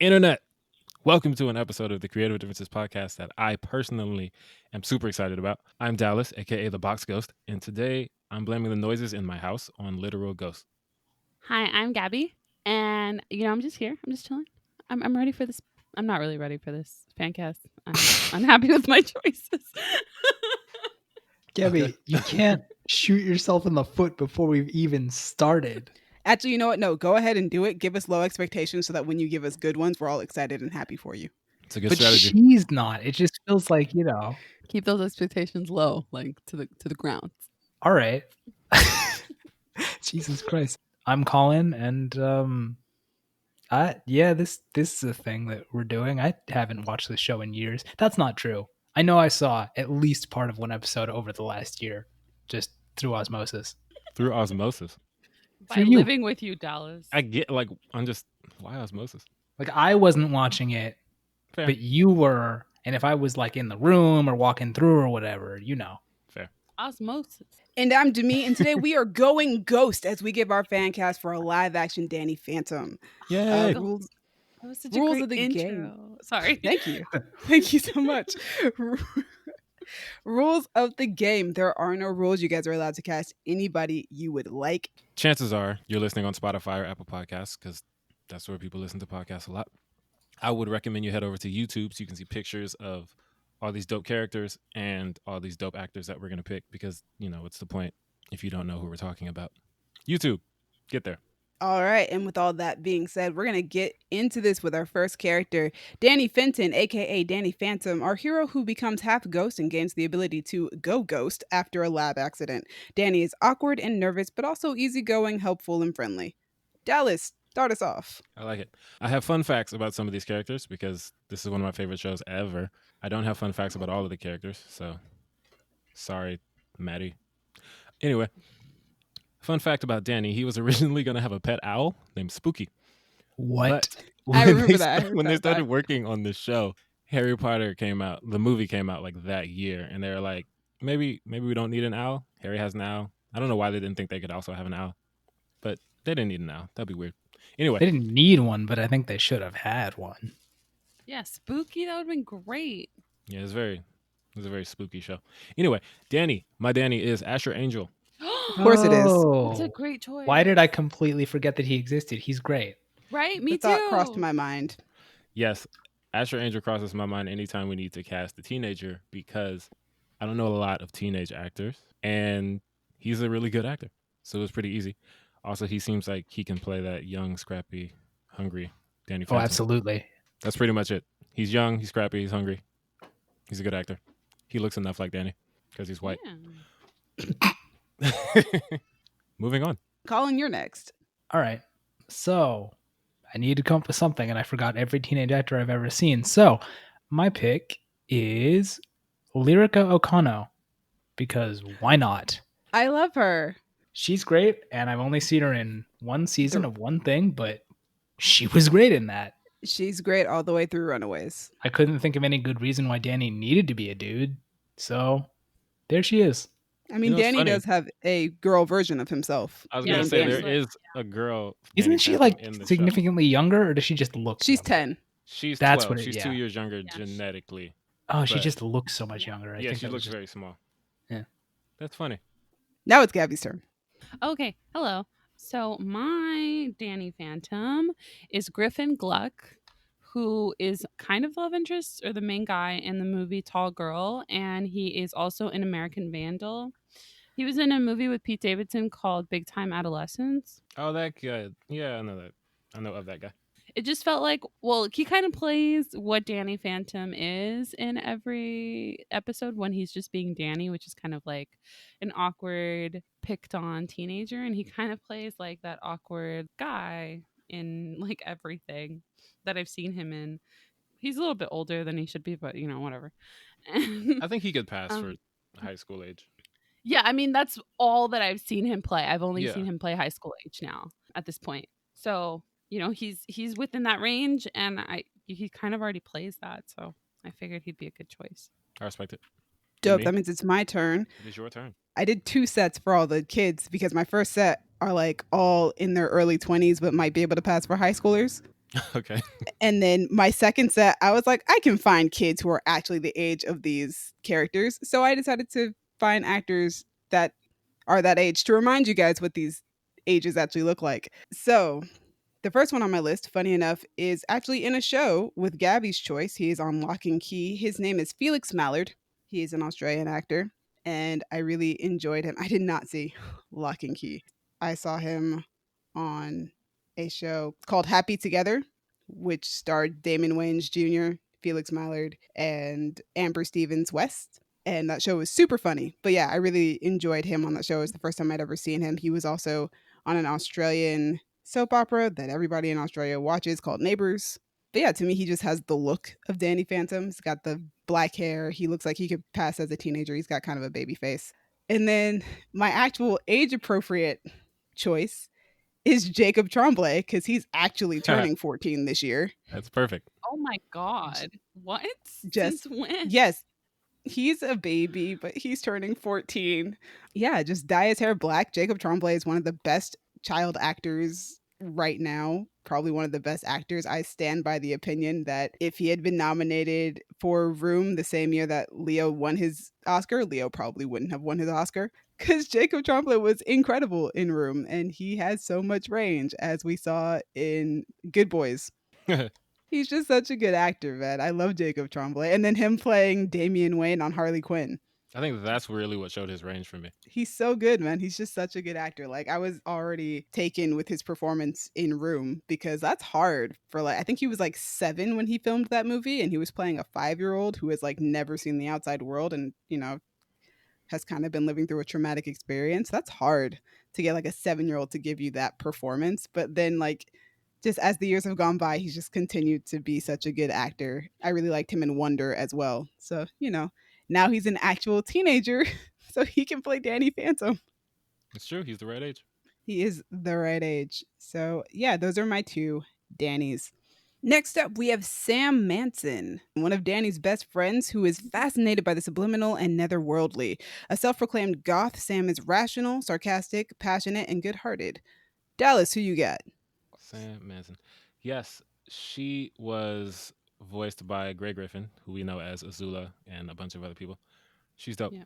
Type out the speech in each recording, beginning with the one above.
Internet, welcome to an episode of the Creative Differences podcast that I personally am super excited about. I'm Dallas, aka the Box Ghost, and today I'm blaming the noises in my house on literal ghosts. Hi, I'm Gabby, and I'm just here. I'm just chilling. I'm ready for this. I'm not really ready for this Fancast. I'm unhappy with my choices. Gabby, Okay. you can't shoot yourself in the foot before we've even started. Actually, you know what? No, go ahead and do it. Give us low expectations so that when you give us good ones, we're all excited and happy for you. It's a good But strategy. she's not. It just feels like, Keep those expectations low, like to the ground. all right. Jesus Christ. I'm Colin, and this is a thing that we're doing. I haven't watched this show in years. That's not true. I know I saw at least part of one episode over the last year, just through osmosis. Through osmosis. By For you. living with you, Dallas. I get why osmosis? Like, I wasn't watching it, Fair. but you were. And if I was like in the room or walking through or whatever, Fair. Osmosis. And I'm Demi, and today we are going ghost as we give our fan cast for a live action Danny Phantom. Yay. Rules. That was such Rules a great of the intro. game. Sorry. Thank you. Thank you so much. Rules of the game. There are no rules. You guys are allowed to cast anybody you would like. Chances are you're listening on Spotify or Apple Podcasts because that's where people listen to podcasts a lot. I would recommend you head over to YouTube so you can see pictures of all these dope characters and all these dope actors that we're going to pick because, what's the point if you don't know who we're talking about? YouTube, get there. All right, and with all that being said, we're going to get into this with our first character, Danny Fenton, aka Danny Phantom, our hero who becomes half ghost and gains the ability to go ghost after a lab accident. Danny is awkward and nervous, but also easygoing, helpful, and friendly. Dallas, start us off. I like it. I have fun facts about some of these characters because this is one of my favorite shows ever. I don't have fun facts about all of the characters, so sorry, Maddie. Anyway, fun fact about Danny, he was originally going to have a pet owl named Spooky. What? But I when remember they that. I sta- heard when they about started that. working on this show, Harry Potter came out, the movie came out like that year, and they were like, maybe we don't need an owl. Harry has an owl. I don't know why they didn't think they could also have an owl, but they didn't need an owl. That'd be weird. Anyway, They didn't need one, but I think they should have had one. Yeah, spooky. That would have been great. yeah, it was a very spooky show. Anyway, my Danny is Asher Angel. Of course it is. That's a great choice. Why did I completely forget that he existed? He's great. Right? Me The too. thought crossed my mind. Yes, Asher Angel crosses my mind anytime we need to cast a teenager because I don't know a lot of teenage actors, and he's a really good actor, so it's pretty easy. Also, he seems like he can play that young, scrappy, hungry Danny Oh, Phantom. absolutely. That's pretty much it. He's young, he's scrappy, he's hungry. He's a good actor. He looks enough like Danny because he's white. Yeah. Moving on. Colin, you're next. All right. So I need to come up with something, and I forgot every teenage actor I've ever seen. So my pick is Lyrica Okano, because why not? I love her. She's great, and I've only seen her in one season of one thing, but she was great in that. She's great all the way through Runaways. I couldn't think of any good reason why Danny needed to be a dude, so there she is. I mean, it's Danny funny. does have a girl version of himself. I was Yeah, going to say Danny. there is a girl. Isn't Danny she Phantom like in the show. significantly younger, or does she just look? She's younger? 10. She's That's 12. what it- She's yeah. 2 years younger Yeah. genetically. Oh, she but- just looks so much younger. I Yeah, think she that looks was very small. Yeah. That's funny. Now it's Gabby's turn. Okay, hello. So my Danny Phantom is Griffin Gluck, who is kind of the love interest or the main guy in the movie Tall Girl, and he is also an American Vandal. He was in a movie with Pete Davidson called Big Time Adolescence. Oh, that guy. Yeah, I know that. I know of that guy. It just felt like, well, he kind of plays what Danny Phantom is in every episode when he's just being Danny, which is kind of like an awkward, picked on teenager. And he kind of plays like that awkward guy in like everything that I've seen him in. He's a little bit older than he should be, but whatever. I think he could pass for high school age. Yeah, I mean, that's all that I've seen him play. I've only Yeah. seen him play high school age now at this point. So, he's within that range, and he kind of already plays that. So I figured he'd be a good choice. I respect it. Dope. Me? That means it's my turn. It is your turn. I did 2 sets for all the kids because my first set are like all in their early 20s but might be able to pass for high schoolers. Okay. And then my second set, I was like, I can find kids who are actually the age of these characters. So I decided to find actors that are that age to remind you guys what these ages actually look like. So the first one on my list, funny enough, is actually in a show with Gabby's choice. He is on Lock and Key. His name is Felix Mallard. He is an Australian actor, and I really enjoyed him. I did not see Lock and Key. I saw him on a show called Happy Together, which starred Damon Wayans Jr., Felix Mallard, and Amber Stevens West. And that show was super funny. But yeah, I really enjoyed him on that show. It was the first time I'd ever seen him. He was also on an Australian soap opera that everybody in Australia watches called Neighbours. But yeah, to me, he just has the look of Danny Phantom. He's got the black hair. He looks like he could pass as a teenager. He's got kind of a baby face. And then my actual age appropriate choice is Jacob Tremblay because he's actually turning 14 this year. That's perfect. Oh my god. What? Just Since when? yes, he's a baby, but he's turning 14. Yeah, just dye his hair black. Jacob Tremblay is one of the best child actors right now. Probably one of the best actors. I stand by the opinion that if he had been nominated for Room the same year that Leo won his Oscar, Leo probably wouldn't have won his Oscar because Jacob Tremblay was incredible in Room and he has so much range as we saw in Good Boys. He's just such a good actor, man. I love Jacob Tremblay. And then him playing Damian Wayne on Harley Quinn. I think that's really what showed his range for me. He's so good, man. He's just such a good actor. Like I was already taken with his performance in Room because that's hard for I think he was like 7 when he filmed that movie and he was playing a 5-year-old who has like never seen the outside world and, has kind of been living through a traumatic experience. That's hard to get like a 7-year-old to give you that performance. But then just as the years have gone by, he's just continued to be such a good actor. I really liked him in Wonder as well. So, now he's an actual teenager, so he can play Danny Phantom. It's true. He's the right age. He is the right age. So, yeah, those are my 2 Dannys. Next up, we have Sam Manson, one of Danny's best friends who is fascinated by the subliminal and netherworldly. A self-proclaimed goth, Sam is rational, sarcastic, passionate, and good-hearted. Dallas, who you got? Sam Manson. Yes, she was voiced by Grey Griffin, who we know as Azula and a bunch of other people. She's dope. Yeah.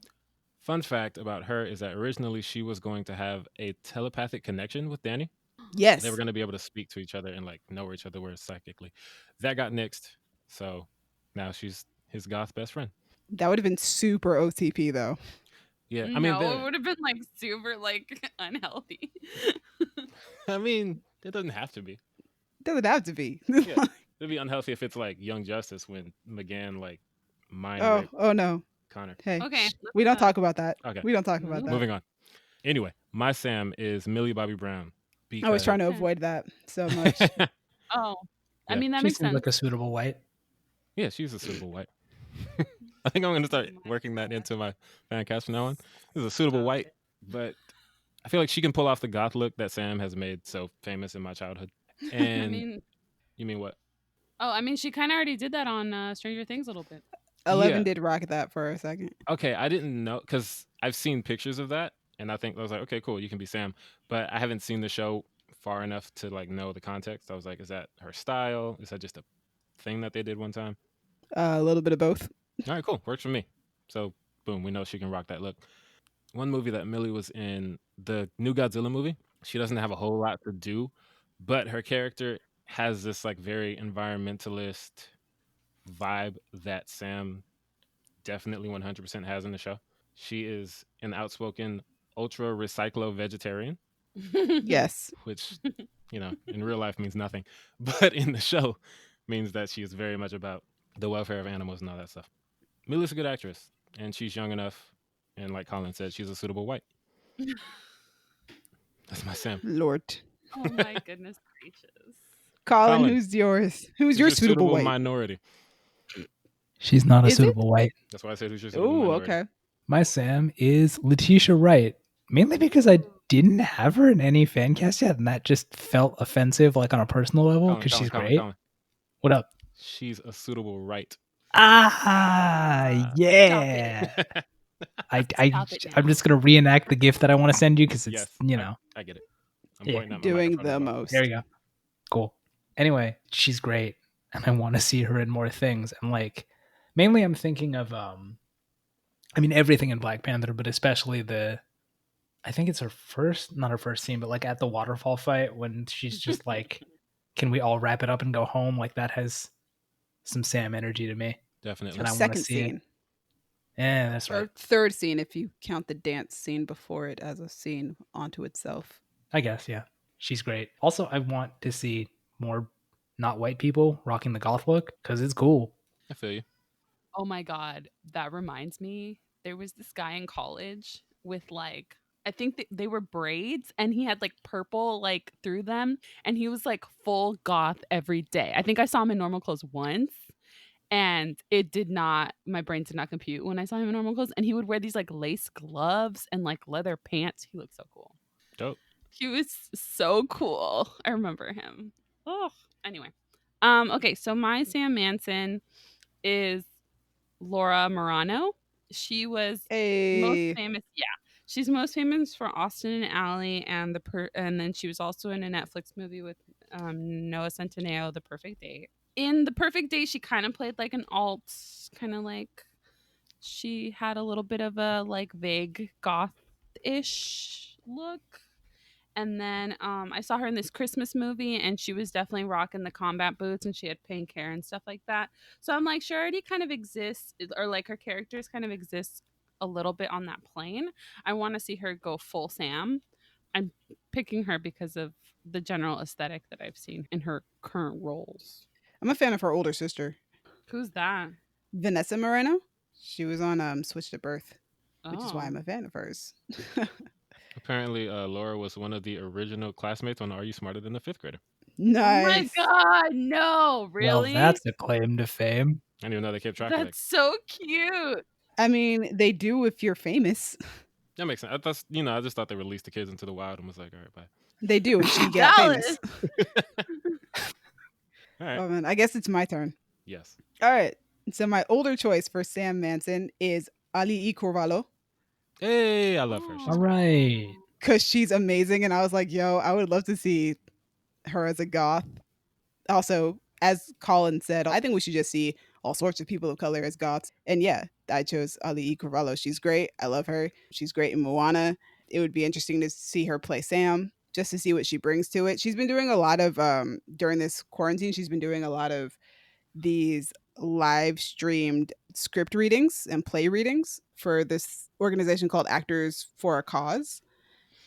Fun fact about her is that originally she was going to have a telepathic connection with Danny. Yes. They were going to be able to speak to each other and know where each other were psychically. That got nixed. So now she's his goth best friend. That would have been super OTP though. Yeah, I mean, it would have been super unhealthy. I mean, it doesn't have to be. It doesn't have to be. Yeah, it'd be unhealthy if it's like Young Justice when McGann mind raped oh no, Connor. Hey, okay, we don't talk about that. Okay, we don't talk about that. Moving on. Anyway, my Sam is Millie Bobby Brown. I was trying to avoid that so much. Oh, I Yeah. mean that She makes seems sense. like a suitable white. Yeah, she's a suitable white. I think I'm going to start working that into my fan cast from now on. This is a suitable white, but I feel like she can pull off the goth look that Sam has made so famous in my childhood. And you mean what? Oh, I mean, she kind of already did that on Stranger Things a little bit. 11 Yeah. did rock that for a second. Okay, I didn't know because I've seen pictures of that, and I think I was like, okay, cool, you can be Sam, but I haven't seen the show far enough to know the context. I was like, is that her style? Is that just a thing that they did one time? A little bit of both. All right, cool, works for me. So boom, we know she can rock that look. One movie that Millie was in, the new Godzilla movie, she doesn't have a whole lot to do, but her character has this very environmentalist vibe that Sam definitely 100% has in the show. She is an outspoken ultra recyclo vegetarian. Yes. Which, in real life means nothing, but in the show means that she is very much about the welfare of animals and all that stuff. Millie's a good actress, and she's young enough, and like Colin said, she's a suitable white. That's my Sam. Lord. Oh my goodness gracious. Colin, who's yours? Who's your suitable white? Minority. She's not a Is it? suitable white. That's why I said who's your suitable Oh, minority. okay. My Sam is Letitia Wright, mainly because I didn't have her in any fan cast yet, and that just felt offensive, on a personal level, because she's great. Colin. What up? She's a suitable right. Yeah. I'm just gonna reenact the gift that I want to send you because it's Yes, I get it. I'm Yeah. pointing at my Doing microphone the as well. most. There you go. Cool. Anyway, she's great, and I want to see her in more things. And like, mainly I'm thinking of I mean everything in Black Panther, but especially I think it's not her first scene, but like at the waterfall fight when she's just like, "Can we all wrap it up and go home?" Like that has some Sam energy to me, Definitely. and I want to Second see it. scene. Yeah, that's right. Or third scene if you count the dance scene before it as a scene onto itself. I guess, yeah. She's great. Also, I want to see more not white people rocking the goth look because it's cool. I feel you. Oh my god, that reminds me. There was this guy in college with like I think they were braids and he had like purple like through them and he was like full goth every day. I think I saw him in normal clothes once and my brain did not compute when I saw him in normal clothes and he would wear these like lace gloves and like leather pants. He looked so cool. Dope. He was so cool. I remember him. Oh, anyway. Okay, so my Sam Manson is Laura Morano. She was most Hey. famous. Yeah, she's most famous for Austin and Alley, and and then she was also in a Netflix movie with Noah Centineo, The Perfect Date. In The Perfect Date, she kind of played like an alt, kind of like she had a little bit of a like vague goth-ish look. And then I saw her in this Christmas movie, and she was definitely rocking the combat boots, and she had pink hair and stuff like that. So I'm like, she already kind of exists, or like her characters kind of exist a little bit on that plane. I want to see her go full Sam. I'm picking her because of the general aesthetic that I've seen in her current roles. I'm a fan of her older sister, Who's that? Vanessa Moreno. She was on Switched at Birth, which is why Oh. I'm a fan of hers. Apparently, Laura was one of the original classmates on Are You Smarter Than the Fifth Grader? Nice. Oh my god, no, really? Well, that's a claim to fame. I didn't even know they kept track of that. That's so cute. I mean, they do if you're famous. That makes sense. I just thought they released the kids into the wild and was like, all right, bye. They do if you get Dallas. famous. All right. Oh man, I guess it's my turn. Yes. All right. So my older choice for Sam Manson is Auli'i Corvallo Hey, I love her. She's All great. right. because she's amazing, and I was like, yo, I would love to see her as a goth. Also, as Colin said, I think we should just see all sorts of people of color as goths. And yeah, I chose Auli'i Corvallo. She's great. I love her. She's great in Moana. It would be interesting to see her play Sam, just to see what she brings to it. She's been doing a lot of during this quarantine. She's been doing a lot of these live streamed script readings and play readings for this organization called Actors for a Cause.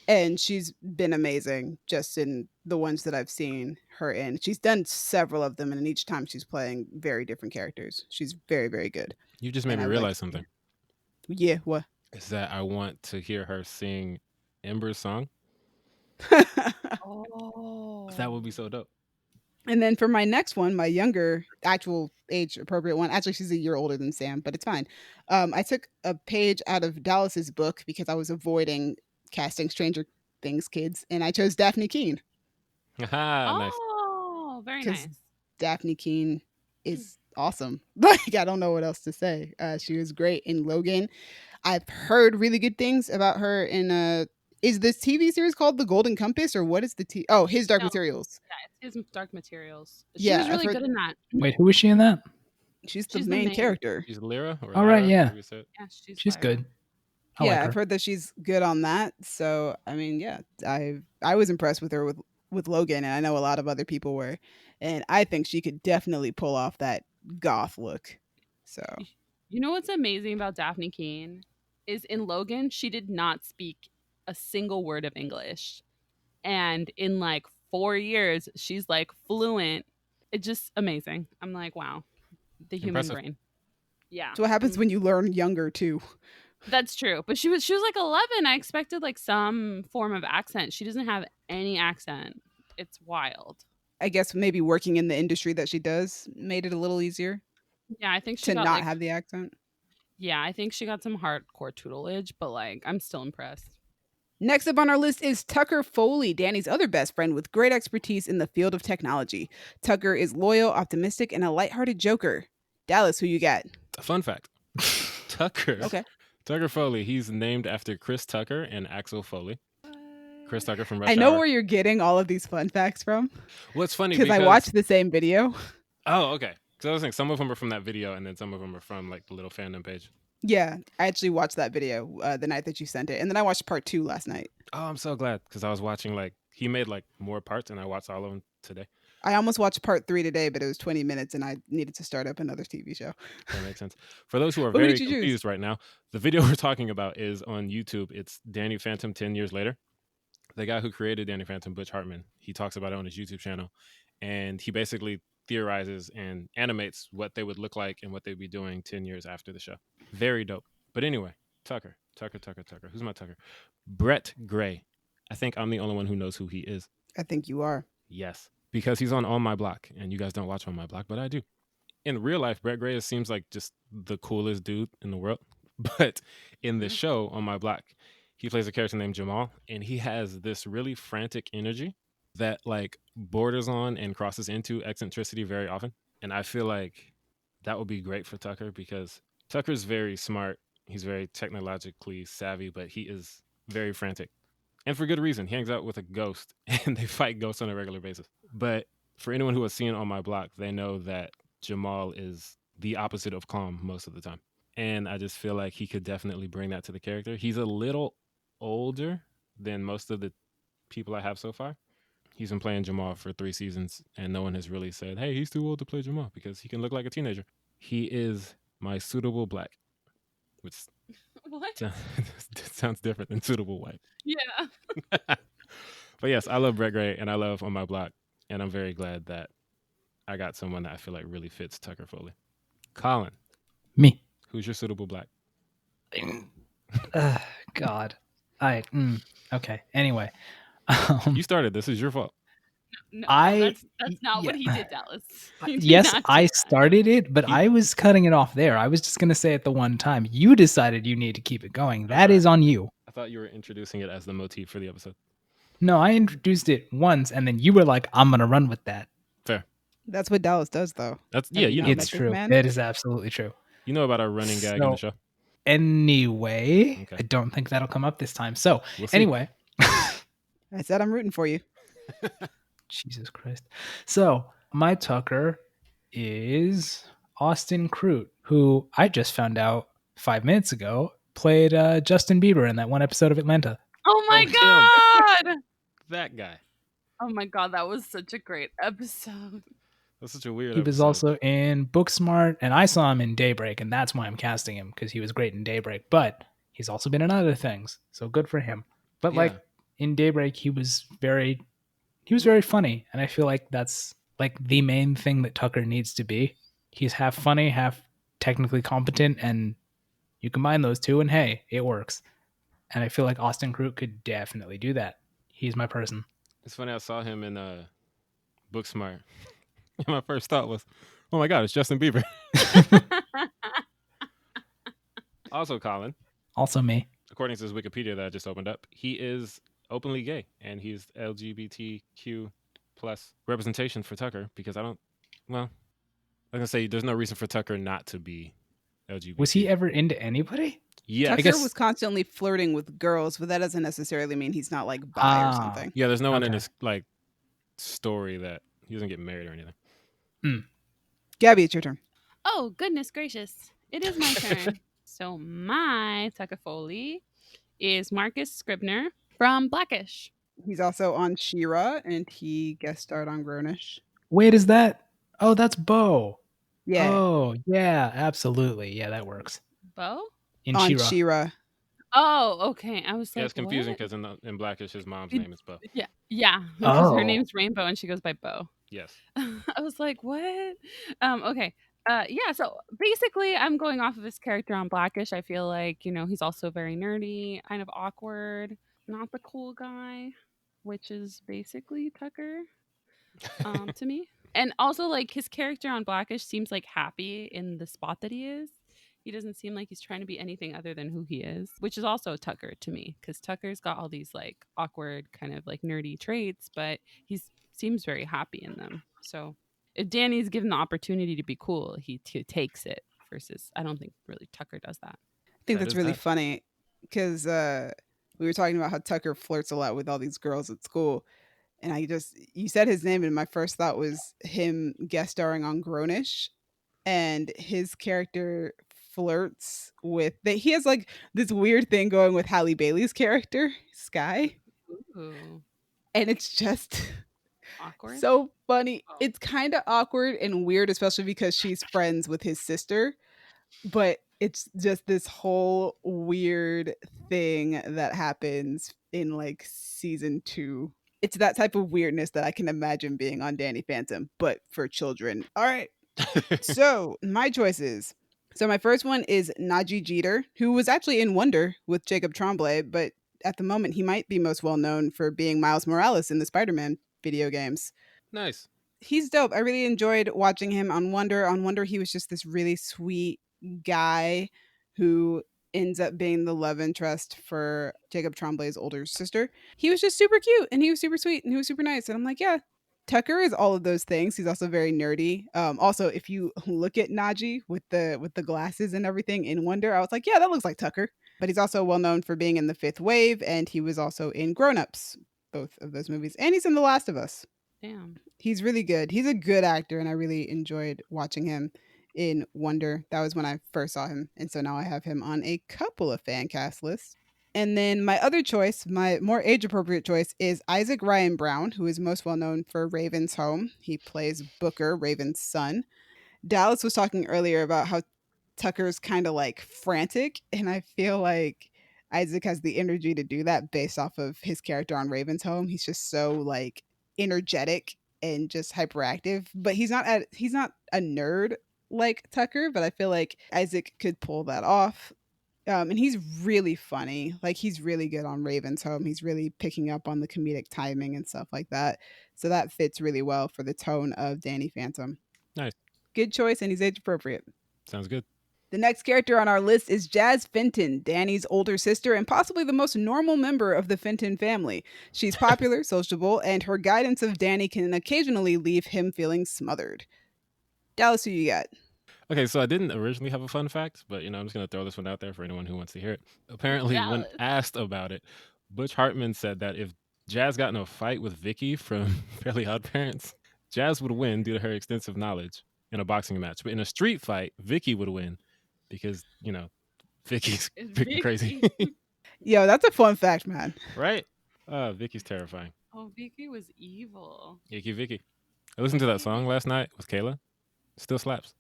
And she's been amazing just in the ones that I've seen her in. She's done several of them, and each time she's playing very different characters. She's very, very good. You just made And me I would like realize to see something. Yeah, what? Is that I want to hear her sing Ember's song. Oh. That would be so dope. And then for my next one, my younger, actual age appropriate one, actually, she's a year older than Sam, but it's fine. I took a page out of Dallas's book because I was avoiding casting Stranger Things kids, and I chose Daphne Keene. Haha, nice. Oh, very 'Cause nice. Daphne Keene is awesome. Like, I don't know what else to say. She was great in Logan. I've heard really good things about her in is this TV series called The Golden Compass, or what is His Dark No. Materials? Yeah, it's his Dark Materials. She Yeah, was I've really heard- good in that. Wait, who was she in that? She's the She's the main main. character. She's Lyra. Or All right, Lyra, yeah. however you say it. Yeah, She's Lyra. good. I Yeah, like her. I've heard that she's good on that. So I mean, yeah, I was impressed with her with Logan, and I know a lot of other people were, and I think she could definitely pull off that goth look. So You know what's amazing about Daphne Keene is in Logan, she did not speak a single word of English. And in like 4 years, she's like fluent. It's just amazing. I'm like, wow, the human Impressive. brain. Yeah. so what happens when you learn younger too? That's true. But she was like 11. I expected like some form of accent. She doesn't have any accent. It's wild. I guess maybe working in the industry that she does made it a little easier Yeah, I think she to got not like have the accent. yeah, I think she got some hardcore tutelage, but like I'm still impressed. Next up on our list is Tucker Foley, Danny's other best friend with great expertise in the field of technology. Tucker is loyal, optimistic, and a lighthearted joker. Dallas, who you got? A fun fact. Tucker. Okay. Tucker Foley. He's named after Chris Tucker and Axel Foley. Chris Tucker from Rush I know Hour. where you're getting all of these fun facts from. Well, it's funny because I watched the same video. Oh, okay. Because I was thinking some of them are from that video, and then some of them are from like the little fandom page. Yeah, I actually watched that video the night that you sent it, and then I watched part 2 last night. Oh, I'm so glad because I was watching he made more parts, and I watched all of them today. I almost watched part 3 today, but it was 20 minutes, and I needed to start up another TV show. That makes sense. For those who are Who very did you choose? confused right now, the video we're talking about is on YouTube. It's Danny Phantom 10 years later. The guy who created Danny Phantom, Butch Hartman, he talks about it on his YouTube channel, and he basically theorizes and animates what they would look like and what they'd be doing 10 years after the show. Very dope. But anyway, Tucker. Who's my Tucker? Brett Gray. I think I'm the only one who knows who he is. I think you are. Yes, because he's on My Block, and you guys don't watch On My Block, but I do. In real life, Brett Gray seems like just the coolest dude in the world. But in the show On My Block, he plays a character named Jamal, and he has this really frantic energy that borders on and crosses into eccentricity very often. And I feel like that would be great for Tucker because Tucker's very smart. He's very technologically savvy, but he is very frantic. And for good reason. He hangs out with a ghost, and they fight ghosts on a regular basis. But for anyone who has seen On My Block, they know that Jamal is the opposite of calm most of the time. And I just feel like he could definitely bring that to the character. He's a little older than most of the people I have so far. He's been playing Jamal for 3 seasons, and no one has really said, hey, he's too old to play Jamal because he can look like a teenager. He is my suitable black, which What? sounds different than suitable white. Yeah. But yes, I love Brett Gray, and I love On My Block, and I'm very glad that I got someone that I feel like really fits Tucker Foley. Colin. Me. Who's your suitable black? God. Okay. Anyway. You started. This is your fault. No, I- that's not what yeah. he did, Dallas. He did Yes, not do I that. started it, but I was cutting it off there. I was just going to say it the one time. You decided you need to keep it going. That is on you. I thought you were introducing it as the motif for the episode. No, I introduced it once, and then you were like, I'm going to run with that. Fair. That's what Dallas does, though. That's you know. It's true. Man. It is absolutely true. You know about our running gag in the show. Anyway, Okay. I don't think that'll come up this time. So, We'll see. anyway. I said I'm rooting for you. Jesus Christ. So, my Tucker is Austin Crute, who I just found out 5 minutes ago played Justin Bieber in that one episode of Atlanta. Oh my Oh, god! That guy. Oh my god, that was such a great episode. That's such a weird He was episode. also in Booksmart, and I saw him in Daybreak, and that's why I'm casting him, because he was great in Daybreak. But he's also been in other things, so good for him. But Yeah. in Daybreak, he was very funny, and I feel like that's the main thing that Tucker needs to be. He's half funny, half technically competent, and you combine those two, and hey, it works. And I feel like Austin Crute could definitely do that. He's my person. It's funny, I saw him in Booksmart. And my first thought was, oh my God, it's Justin Bieber. Also, Colin, Also me. according to his Wikipedia that I just opened up, he is openly gay, and he's LGBTQ plus representation for Tucker because I'm going to say there's no reason for Tucker not to be LGBT. Was he ever into anybody? Yeah. Tucker guess- was constantly flirting with girls, but that doesn't necessarily mean he's not bi or Ah. something. Yeah, there's no one in Okay. his story that he doesn't get married or anything. Gabby, it's your turn. Oh, goodness gracious. It is my turn. So my Tucker Foley is Marcus Scribner from Blackish. He's also on She-Ra, and he guest starred on Grownish. Wait, is that? Oh, that's Bo. Yeah, Oh, yeah, absolutely. Yeah, that works. Bo? In on She-Ra. She-Ra. Oh, okay. I was Yeah, like, it's confusing what? because in Blackish, his mom's It- name is Bo. Yeah, because Oh. her name's Rainbow and she goes by Bo. Yes. I was like, what? Okay. Yeah, so basically I'm going off of his character on Blackish. I feel like, he's also very nerdy, kind of awkward, not the cool guy, which is basically Tucker to me. And also his character on Blackish seems happy in the spot that he is. He doesn't seem like he's trying to be anything other than who he is, which is also Tucker to me, because Tucker's got all these awkward kind of nerdy traits, but he seems very happy in them. So if Danny's given the opportunity to be cool, he takes it, versus I don't think really Tucker does that. I think That that's is really that. funny because We were talking about how Tucker flirts a lot with all these girls at school. And you said his name, and my first thought was him guest starring on Grownish. And his character flirts with that. He has like this weird thing going with Halle Bailey's character, Sky. Ooh, And it's just awkward. so funny. Oh. It's kind of awkward and weird, especially because she's friends with his sister. But it's just this whole weird thing that happens in like season 2. It's that type of weirdness that I can imagine being on Danny Phantom, but for children. All right. So my choices. So my first one is Najee Jeter, who was actually in Wonder with Jacob Tremblay, but at the moment he might be most well known for being Miles Morales in the Spider-Man video games. Nice. He's dope. I really enjoyed watching him on Wonder. On Wonder, he was just this really sweet guy who ends up being the love interest for Jacob Tremblay's older sister. He was just super cute and he was super sweet and he was super nice. And I'm like, yeah, Tucker is all of those things. He's also very nerdy. Also, if you look at Najee with the glasses and everything in Wonder, I was like, yeah, that looks like Tucker. But he's also well known for being in The Fifth Wave, and he was also in Grown Ups, both of those movies, and he's in The Last of Us. Damn. He's really good. He's a good actor, and I really enjoyed watching him in Wonder. That was when I first saw him, and so now I have him on a couple of fan cast lists. And then my other choice, my more age appropriate choice, is Isaac Ryan Brown, who is most well known for Raven's Home. He plays Booker, Raven's son. Dallas was talking earlier about how Tucker's kind of like frantic, and I feel like Isaac has the energy to do that based off of his character on Raven's Home. He's just so like energetic and just hyperactive, but he's not a nerd like Tucker, but I feel like Isaac could pull that off. And he's really funny. Like he's really good on Raven's Home. He's really picking up on the comedic timing and stuff like that. So that fits really well for the tone of Danny Phantom. Nice. Good choice, and he's age appropriate. Sounds good. The next character on our list is Jazz Fenton, Danny's older sister and possibly the most normal member of the Fenton family. She's popular, sociable, and her guidance of Danny can occasionally leave him feeling smothered. Dallas, who you got? Okay, so I didn't originally have a fun fact, but I'm just gonna throw this one out there for anyone who wants to hear it. Apparently, when Dallas. asked about it, Butch Hartman said that if Jazz got in a fight with Vicky from Fairly Odd Parents, Jazz would win due to her extensive knowledge in a boxing match. But in a street fight, Vicky would win because Vicky's It's freaking crazy, Vicky. Yo, that's a fun fact, man. right? Vicky's terrifying. Oh, Vicky was evil. Icky Vicky. I listened to that song last night with Kayla. Still slaps.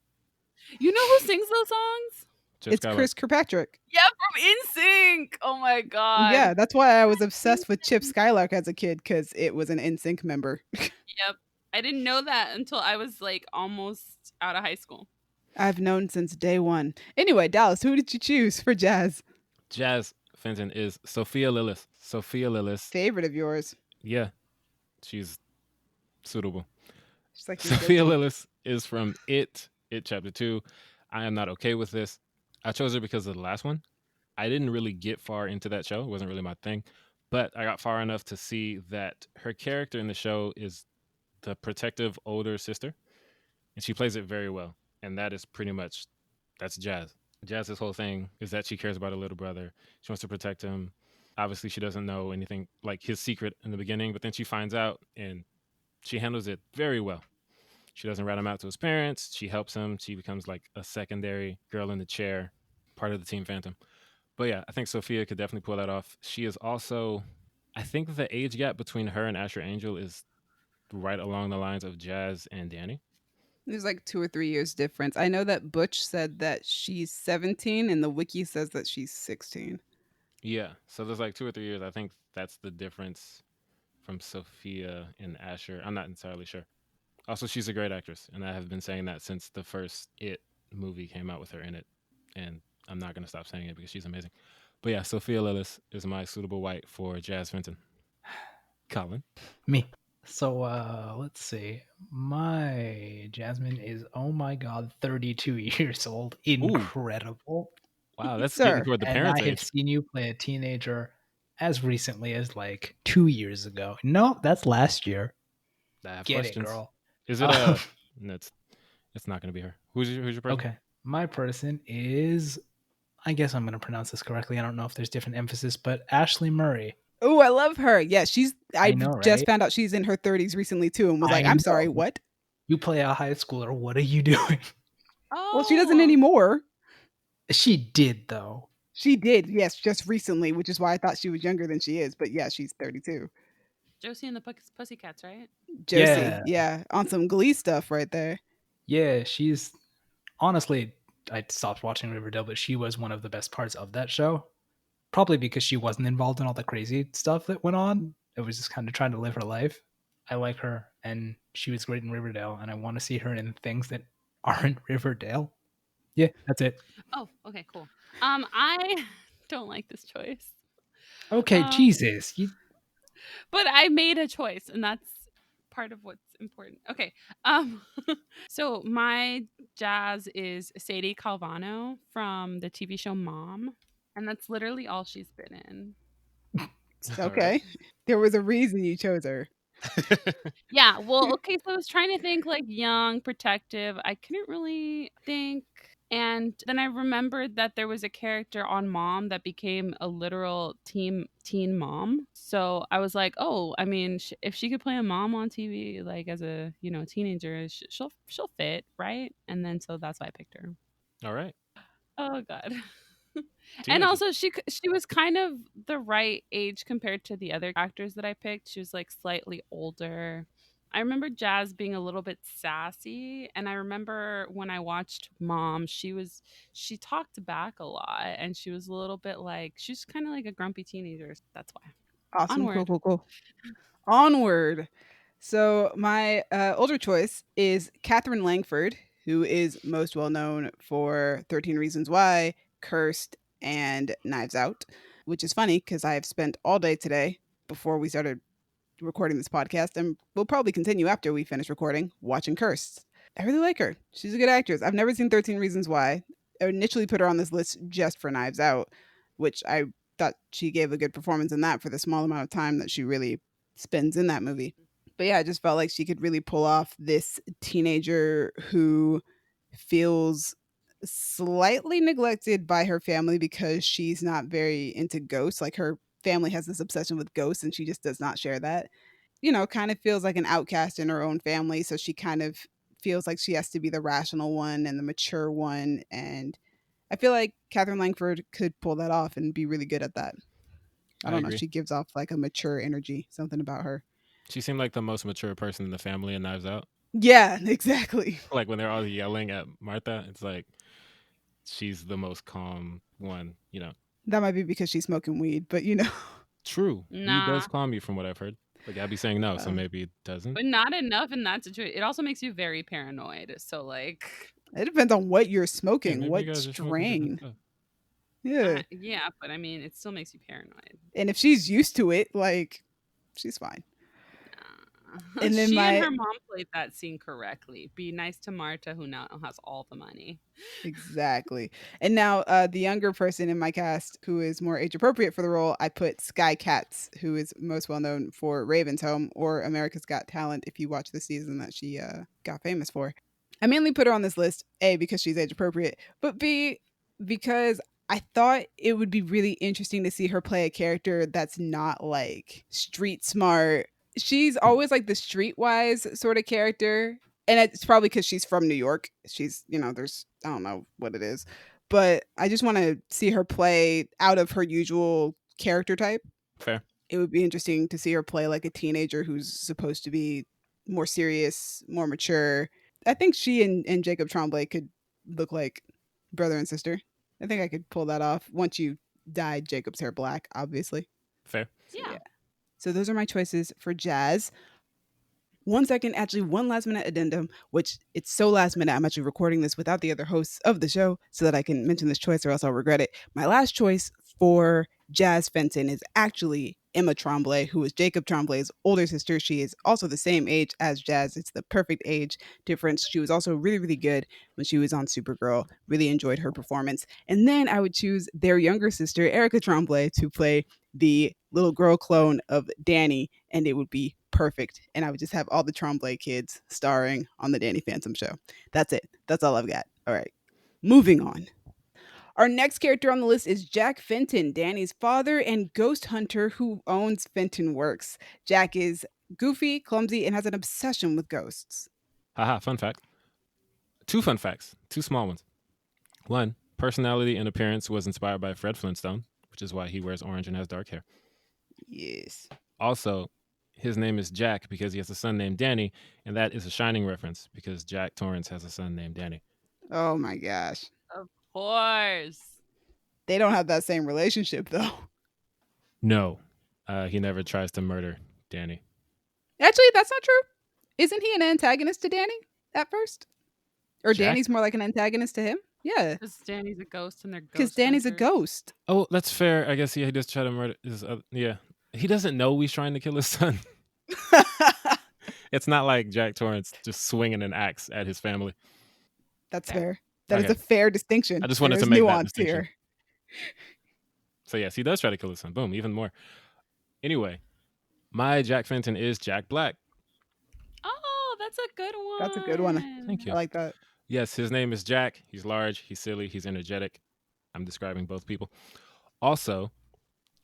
You know who sings those songs? Just It's Chris Kirkpatrick. Yeah, from NSYNC. Oh my god. Yeah, that's why I was obsessed with Chip Skylark as a kid, because it was an NSYNC member. Yep. I didn't know that until I was like almost out of high school. I've known since day one. Anyway, Dallas, who did you choose for Jazz? Jazz Fenton is Sophia Lillis. Sophia Lillis. Favorite of yours? Yeah, she's suitable. She's like Sophia Lillis is from It Chapter 2. I am not okay with this. I chose her because of the last one. I didn't really get far into that show. It wasn't really my thing. But I got far enough to see that her character in the show is the protective older sister. And she plays it very well. And that is pretty much, that's Jazz. Jazz's whole thing is that she cares about her little brother. She wants to protect him. Obviously, she doesn't know anything like his secret in the beginning, but then she finds out and she handles it very well. She doesn't rat him out to his parents. She helps him. She becomes like a secondary girl in the chair, part of the Team Phantom. But yeah, I think Sophia could definitely pull that off. She is also, I think the age gap between her and Asher Angel is right along the lines of Jazz and Danny. There's like 2 or 3 years difference. I know that Butch said that she's 17 and the wiki says that she's 16. Yeah, so there's like 2 or 3 years. I think that's the difference from Sophia and Asher. I'm not entirely sure. Also, she's a great actress, and I have been saying that since the first It movie came out with her in it, and I'm not going to stop saying it because she's amazing. But yeah, Sophia Lillis is my suitable white for Jazz Fenton. Colin? Me. So let's see. My Jasmine is, oh my god, 32 years old. Incredible. Wow, that's Sir. getting toward the And parents' I have age. seen you play a teenager as recently as like 2 years ago. No, that's last year. I have Get questions. it, girl. Is it a... No, it's not going to be her. Who's your person? Okay. My person is, I guess I'm going to pronounce this correctly. I don't know if there's different emphasis, but Ashley Murray. Oh, I love her. Yeah, I know, just right? found out she's in her 30s recently too, and was like, I I'm know. sorry, what? You play a high schooler. What are you doing? Oh, Well, she doesn't anymore. She did, though. She did, yes, just recently, which is why I thought she was younger than she is. But yeah, she's 32. Josie and the Pussycats, right? Josie, yeah, on some Glee stuff right there. Yeah, she's honestly, I stopped watching Riverdale, but she was one of the best parts of that show. Probably because she wasn't involved in all the crazy stuff that went on. It was just kind of trying to live her life. I like her, and she was great in Riverdale, and I want to see her in things that aren't Riverdale. Yeah, that's it. Oh, okay, cool. I don't like this choice. Okay, Jesus. But I made a choice, and that's part of what's important. Okay. So my Jazz is Sadie Calvano from the TV show Mom, and that's literally all she's been in. Okay. There was a reason you chose her. Yeah, well, okay, so I was trying to think like young, protective. I couldn't really think. And then I remembered that there was a character on Mom that became a literal teen mom. So I was like, oh, I mean, if she could play a mom on TV, like as a teenager, she'll fit, right? And then so that's why I picked her. All right. Oh God. And Teenager. also she was kind of the right age compared to the other actors that I picked. She was like slightly older. I remember Jazz being a little bit sassy, and I remember when I watched Mom, she talked back a lot, and she was a little bit like she's kind of like a grumpy teenager. That's why. Awesome. Onward. Cool. Onward. So my older choice is Catherine Langford, who is most well known for 13 Reasons Why, Cursed, and Knives Out, which is funny because I have spent all day today before we started recording this podcast, and we'll probably continue after we finish recording, watching Cursed. I really like her. She's a good actress. I've never seen 13 Reasons Why. I initially put her on this list just for Knives Out, which I thought she gave a good performance in that for the small amount of time that she really spends in that movie. But yeah, I just felt like she could really pull off this teenager who feels slightly neglected by her family because she's not very into ghosts. Like her family has this obsession with ghosts and she just does not share that. Kind of feels like an outcast in her own family. So she kind of feels like she has to be the rational one and the mature one. And I feel like Catherine Langford could pull that off and be really good at that. I don't know. agree. She gives off like a mature energy, something about her. She seemed like the most mature person in the family in Knives Out. Yeah, exactly. Like when they're all yelling at Martha, it's like she's the most calm one, That might be because she's smoking weed, but True. Weed Nah. does calm you from what I've heard. Like I'd be saying no, so maybe it doesn't. But not enough in that situation. It also makes you very paranoid. So like it depends on what you're smoking, maybe what you guys are smoking different strain. stuff. Yeah. Yeah, but I mean, it still makes you paranoid. And if she's used to it, like, she's fine. And then she and her mom played that scene correctly. Be nice to Marta, who now has all the money. Exactly. And now the younger person in my cast who is more age appropriate for the role, I put Sky Katz, who is most well known for Raven's Home or America's Got Talent if you watch the season that she got famous for. I mainly put her on this list, A, because she's age appropriate, but B, because I thought it would be really interesting to see her play a character that's not like street smart. She's always like the streetwise sort of character. And it's probably because she's from New York. She's, there's, I don't know what it is. But I just want to see her play out of her usual character type. Fair. It would be interesting to see her play like a teenager who's supposed to be more serious, more mature. I think she and Jacob Tremblay could look like brother and sister. I think I could pull that off once you dyed Jacob's hair black, obviously. Fair. Yeah. So those are my choices for Jazz. 1 second, actually, one last minute addendum, which it's so last minute. I'm actually recording this without the other hosts of the show so that I can mention this choice or else I'll regret it. My last choice for Jazz Fenton is actually Emma Tremblay, who is Jacob Tremblay's older sister. She is also the same age as Jazz. It's the perfect age difference. She was also really, really good when she was on Supergirl. Really enjoyed her performance. And then I would choose their younger sister, Erica Tremblay, to play the little girl clone of Danny, and it would be perfect. And I would just have all the Tremblay kids starring on the Danny Phantom show. That's it. That's all I've got. All right. Moving on. Our next character on the list is Jack Fenton, Danny's father and ghost hunter who owns Fenton Works. Jack is goofy, clumsy, and has an obsession with ghosts. Haha, fun fact. 2 fun facts, 2 small ones. 1, personality and appearance was inspired by Fred Flintstone, which is why he wears orange and has dark hair. Yes. Also, his name is Jack because he has a son named Danny, and that is a Shining reference because Jack Torrance has a son named Danny. Oh my gosh. Of course. They don't have that same relationship though. No, he never tries to murder Danny. Actually, that's not true. Isn't he an antagonist to Danny at first? Or Jack? Danny's more like an antagonist to him? Yeah. Because Danny's a ghost and they're ghost Because Danny's a hunters. ghost. Oh, that's fair. I guess he does try to murder his yeah. He doesn't know he's trying to kill his son. It's not like Jack Torrance just swinging an axe at his family. That's Fair. fair. That is Okay. a fair distinction. I just wanted to There's make that nuance distinction. here. So yes, he does try to kill his son. Boom, even more. Anyway, my Jack Fenton is Jack Black. Oh, that's a good one. That's a good one. Thank you. I like that. Yes, his name is Jack. He's large, he's silly, he's energetic. I'm describing both people. Also,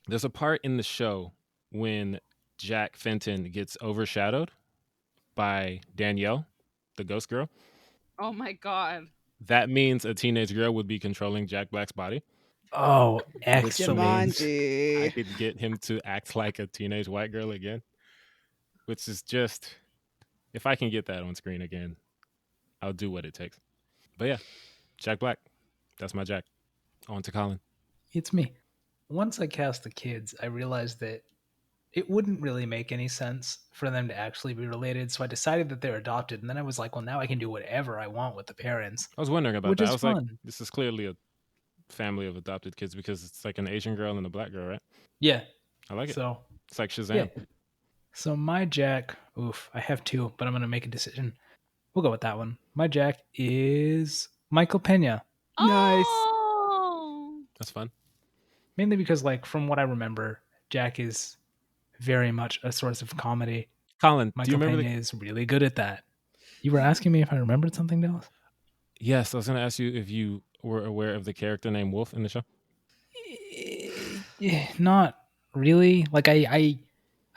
there's a part in the show when Jack Fenton gets overshadowed by Danielle, the ghost girl. Oh my god. That means a teenage girl would be controlling Jack Black's body. Oh, Which excellent. I Jumanji. could get him to act like a teenage white girl again. Which is just, if I can get that on screen again, I'll do what it takes. But yeah, Jack Black. That's my Jack. On to Colin. It's me. Once I cast the kids, I realized that it wouldn't really make any sense for them to actually be related. So I decided that they're adopted. And then I was like, well, now I can do whatever I want with the parents. I was wondering about Which that. is I was like, fun. this is clearly a family of adopted kids because it's like an Asian girl and a black girl, right? Yeah. I like it. So, It's like Shazam. yeah. So my Jack, I have 2, but I'm going to make a decision. We'll go with that one. My Jack is Michael Pena. Nice. Oh. That's fun. Mainly because, like, from what I remember, Jack is very much a source of comedy. Colin, do you Michael remember Pena is really good at that. You were asking me if I remembered something, Dallas? Yes, I was going to ask you if you were aware of the character named Wolf in the show. Yeah, not really. Like, I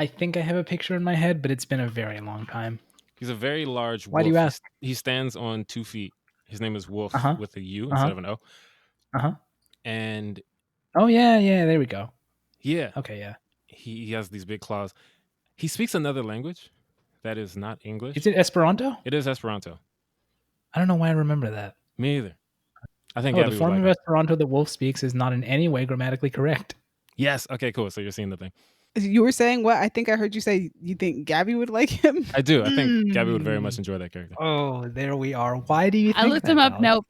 think I have a picture in my head, but it's been a very long time. He's a very large Why wolf. do you ask? He stands on 2 feet. His name is Wolf Uh-huh. with a U Uh-huh. instead of an O. Uh-huh. And Oh, yeah, there we go. yeah, Okay, yeah. he has these big claws. He speaks another language that is not English. Is it Esperanto? It is Esperanto. I don't know why I remember that. Me either. I think Oh, Gabby the would form like of it. Esperanto that Wolf speaks is not in any way grammatically correct. Yes. Okay, cool. So you're seeing the thing. You were saying what? I think I heard you say you think Gabby would like him. I do. I think Gabby would very much enjoy that character. Oh, there we are. Why do you think I looked that, him up. Dallas?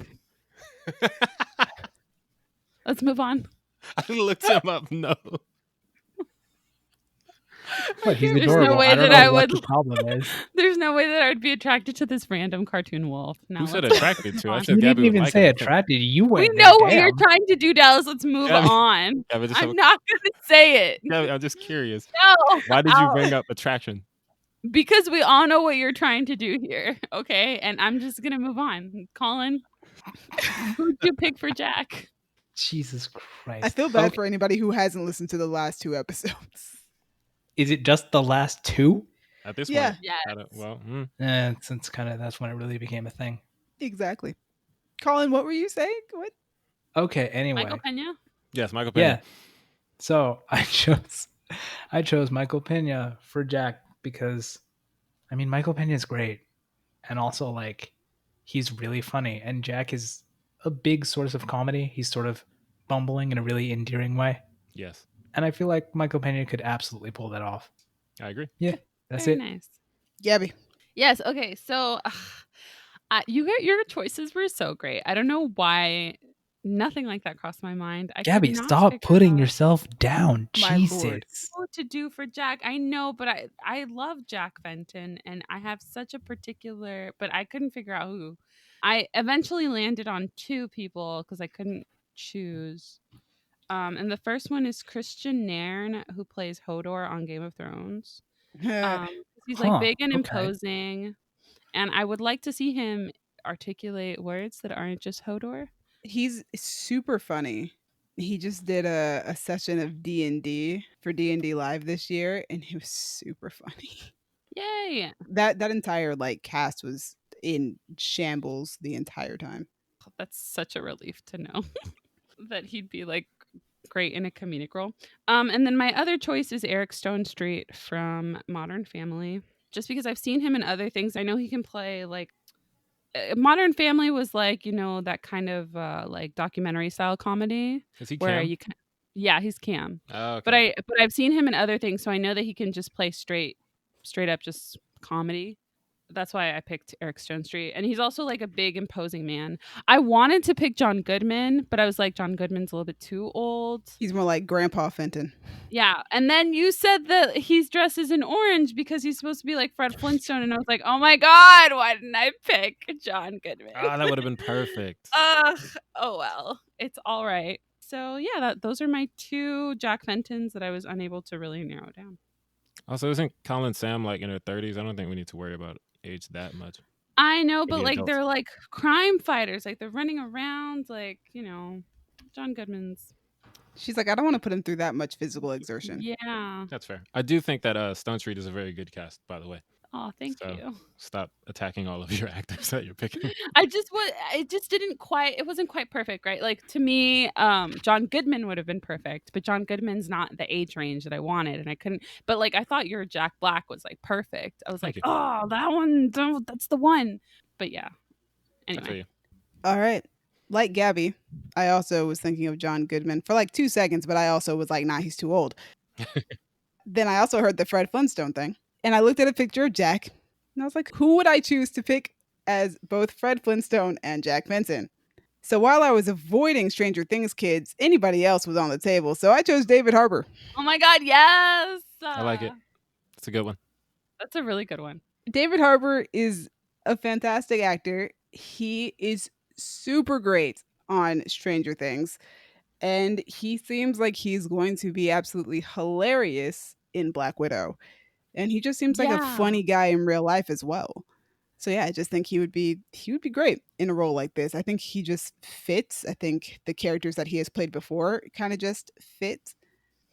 Nope. Let's move on. I looked him up. No. What, he's There's adorable. no way I don't that know I what would. the problem is. There's no way that I would be attracted to this random cartoon wolf. Now Who said let's attracted to? I on. said You Gabby didn't would even like say it. attracted. You We went know there. what you're Damn. trying to do, Dallas. Let's move Gabby- on. Gabby, just I'm have not going to say it. Gabby, I'm just curious. No. Why did you I'll- bring up attraction? Because we all know what you're trying to do here. Okay. And I'm just going to move on. Colin, who'd you pick for Jack? Jesus Christ. I feel bad Okay. for anybody who hasn't listened to the last 2 episodes. Is it just the last 2? At this Yeah. point, Yes. I don't, well, Since that's when it really became a thing. Exactly. Colin, what were you saying? What? Okay, anyway. Michael Pena? yes, Michael Pena. Yeah. So I chose Michael Pena for Jack because I mean Michael Pena is great. And also like he's really funny. And Jack is a big source of comedy. He's sort of bumbling in a really endearing way. Yes, And I feel like Michael Pena could absolutely pull that off. I agree. Yeah. That's Very it. nice. Gabby. Yes. Okay. So your choices were so great. I don't know why nothing like that crossed my mind. I could Gabby, not stop figure putting out yourself down. My Jesus. lord. what to do for Jack. I know, but I love Jack Fenton, and I have such a particular. But I couldn't figure out who. I eventually landed on 2 people because I couldn't choose. And the first one is Christian Nairn, who plays Hodor on Game of Thrones. He's like Huh, big and okay. imposing, and I would like to see him articulate words that aren't just Hodor. He's super funny. He just did a session of D&D for D&D Live this year, and he was super funny. Yay! That entire like cast was in shambles the entire time. That's such a relief to know that he'd be like great in a comedic role. And then my other choice is Eric Stone Street from Modern Family. Just because I've seen him in other things, I know he can play like Modern Family was like, you know, that kind of like documentary style comedy Is he where Cam? you can, yeah, he's Cam. Oh, But okay. I've seen him in other things, so I know that he can just play straight up just comedy. That's why I picked Eric Stone Street. And he's also like a big imposing man. I wanted to pick John Goodman, but I was like, John Goodman's a little bit too old. He's more like Grandpa Fenton. Yeah. And then you said that he's dressed as an orange because he's supposed to be like Fred Flintstone. And I was like, oh my God, why didn't I pick John Goodman? Ah, that would have been perfect. Ugh. Oh well. It's all right. So yeah, those are my two Jack Fentons that I was unable to really narrow down. Also, isn't Colin Sam like in her 30s? I don't think we need to worry about age that much. I know, For but the like adults. they're like crime fighters. Like they're running around, like, you know, John Goodman's. She's like, I don't want to put him through that much physical exertion. Yeah. That's fair. I do think that Stone Street is a very good cast, by the way. Oh, thank So- you. Stop attacking all of your actors that you're picking. It just didn't quite, it wasn't quite perfect, right? Like to me, John Goodman would have been perfect, but John Goodman's not the age range that I wanted, and I couldn't. But like I thought your Jack Black was like perfect. I was Thank like, you. oh, that one, that's the one. But yeah. I feel Anyway, you. All right. Like Gabby, I also was thinking of John Goodman for like 2 seconds, but I also was like, nah, he's too old. Then I also heard the Fred Flintstone thing. And I looked at a picture of Jack, and I was like, who would I choose to pick as both Fred Flintstone and Jack Fenton? So while I was avoiding Stranger Things kids, anybody else was on the table. So I chose David Harbour. oh my God, yes, I like it. It's a good one. That's a really good one. David Harbour is a fantastic actor. He is super great on Stranger Things. And he seems like he's going to be absolutely hilarious in Black Widow. And he just seems like a Yeah. funny guy in real life as well. So yeah, I just think he would be great in a role like this. I think he just fits. I think the characters that he has played before kind of just fit.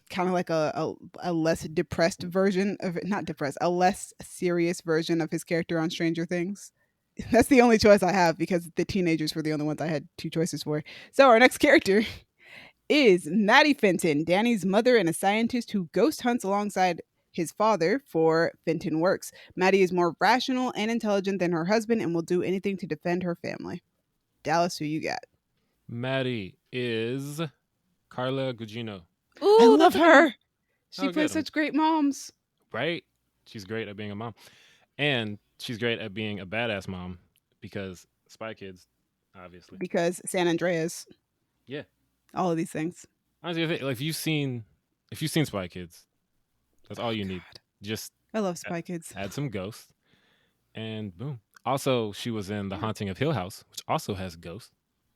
Kind of like a less depressed version of it, not depressed, a less serious version of his character on Stranger Things. That's the only choice I have because the teenagers were the only ones I had 2 choices for. So our next character is Maddie Fenton, Danny's mother and a scientist who ghost hunts alongside his father for Fenton Works. Maddie is more rational and intelligent than her husband and will do anything to defend her family. Dallas, who you got? Maddie is Carla Gugino, Ooh, I love that's a good her. one. She Oh, plays good. such great moms. right? She's great at being a mom. And she's great at being a badass mom because Spy Kids, obviously. Because San Andreas. Yeah. All of these things. Honestly, if you've seen Spy Kids, that's all you need. Just I love Spy Kids. add some ghosts, and boom. Also, she was in The Haunting of Hill House, which also has ghosts.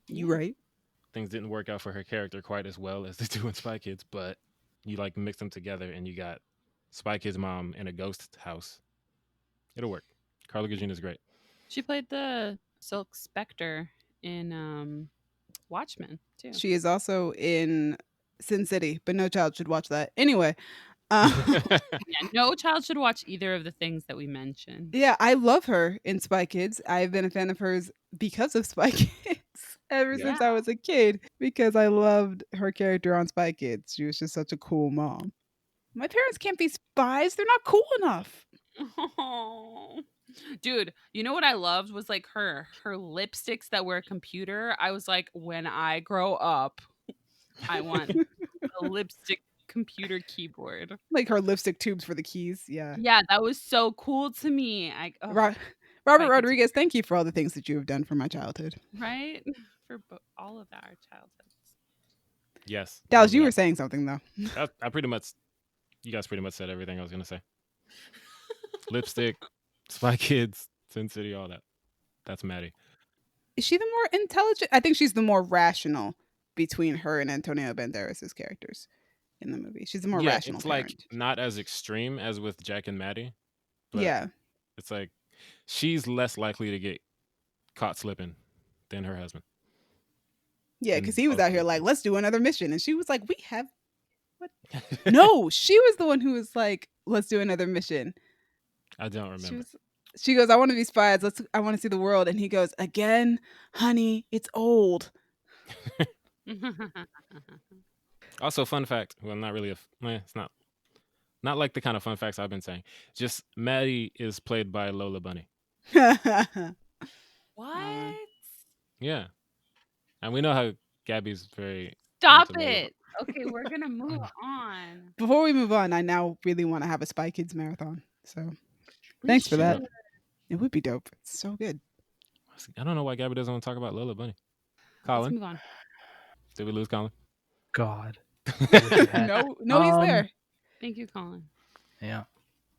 You right? Things didn't work out for her character quite as well as they do in Spy Kids, but you like mix them together, and you got Spy Kids mom in a ghost house. It'll work. Carla Gugino's great. She played the Silk Spectre in Watchmen too. She is also in Sin City, but no child should watch that. Anyway, Yeah, no child should watch either of the things that we mentioned. yeah, I love her in Spy Kids. I've been a fan of hers because of Spy Kids ever since I was a kid because I loved her character on Spy Kids. She was just such a cool mom. My parents can't be spies. They're not cool enough. Oh. Dude, you know what I loved was like her lipsticks that were a computer. I was like, when I grow up, I want a lipstick computer keyboard. Like her lipstick tubes for the keys. Yeah. Yeah, that was so cool to me. Robert Kids. Rodriguez, thank you for all the things that you have done for my childhood. Right? For all of our childhoods. Yes. Dallas, you were saying something though. You guys pretty much said everything I was going to say. Lipstick, Spy Kids, Sin City, all that. That's Maddie. Is she the more intelligent? I think she's the more rational between her and Antonio Banderas' characters in the movie. She's the more rational it's parent. like not as extreme as with Jack and Maddie. But Yeah. It's like she's less likely to get caught slipping than her husband. Yeah, in because he was both out here like, movies. let's do another mission. And she was like, we have what? No, she was the one who was like, let's do another mission. I don't remember. She goes, I want to be spies. I want to see the world. And he goes, again, honey, it's old. Also, fun fact. Well, not really. It's not like the kind of fun facts I've been saying. Just Maddie is played by Lola Bunny. What? Yeah, and we know how Gabby's very. Stop into Lola it. Okay, we're gonna move on. Before we move on, I now really want to have a Spy Kids marathon. So thanks for that. It would be dope. It's so good. I don't know why Gabby doesn't want to talk about Lola Bunny. Let's Colin, move on. did we lose Colin? God. No, he's there. Thank you, Colin. Yeah.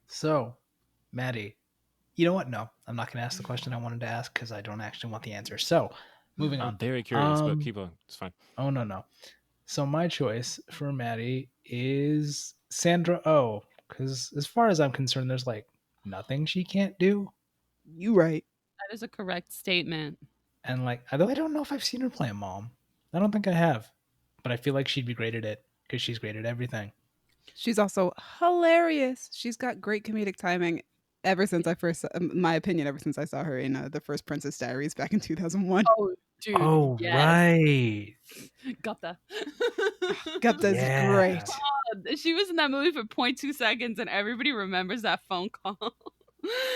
So, Maddie, you know what? No, I'm not going to ask the question I wanted to ask because I don't actually want the answer. So, moving on. I'm very curious, but keep on. It's fine. Oh, no. So, my choice for Maddie is Sandra Oh, because as far as I'm concerned, there's like nothing she can't do. You right. That is a correct statement. And like, although I don't know if I've seen her play a mom. I don't think I have. But I feel like she'd be great at it because she's great at everything. She's also hilarious. She's got great comedic timing ever since my opinion, ever since I saw her in the first Princess Diaries back in 2001. Oh, dude. Oh, yes. right. Got that. Gupta's great. She was in that movie for 0.2 seconds and everybody remembers that phone call.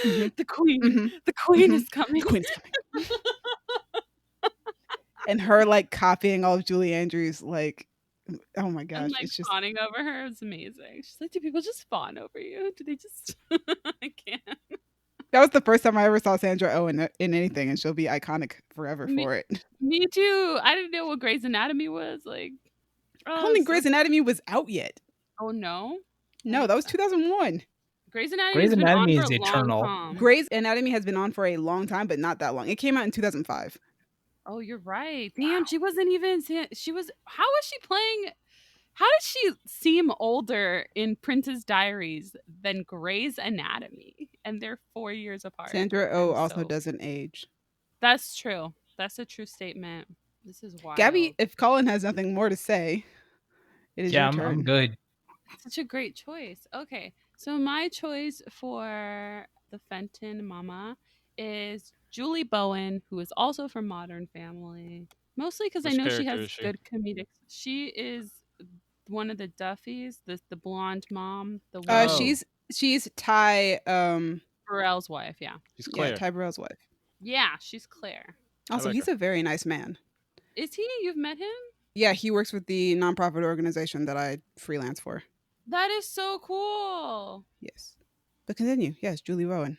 The queen. The queen is coming. The queen's coming. And her like copying all of Julie Andrews, like, oh my gosh. And like it's just fawning over her. It's amazing. She's like, do people just fawn over you? Do they just I can't. That was the first time I ever saw Sandra Oh in anything, and she'll be iconic forever for it. Me too. I didn't know what Grey's Anatomy was. Like, I don't think Grey's Anatomy was out yet. Oh no? No, that was 2001. Grey's Anatomy is eternal. Grey's Anatomy has been on for a long time, but not that long. It came out in 2005. Oh, you're right. Damn, she wasn't even. She was. How was she playing? How did she seem older in Princess Diaries than Grey's Anatomy? And they're 4 years apart. Sandra Oh also doesn't age. That's true. That's a true statement. This is wild. Gabby, if Colin has nothing more to say, it is your turn. I'm good. Such a great choice. Okay, so my choice for the Fenton mama is Julie Bowen, who is also from Modern Family. Mostly because I know she has good comedic. She is one of the Duffys, the blonde mom. She's Ty Burrell's wife. Yeah, she's Claire. Yeah, Ty Burrell's wife. Yeah, she's Claire. Also, he's a very nice man. Is he? You've met him? Yeah, he works with the nonprofit organization that I freelance for. That is so cool. Yes. But continue. Yes, Julie Bowen.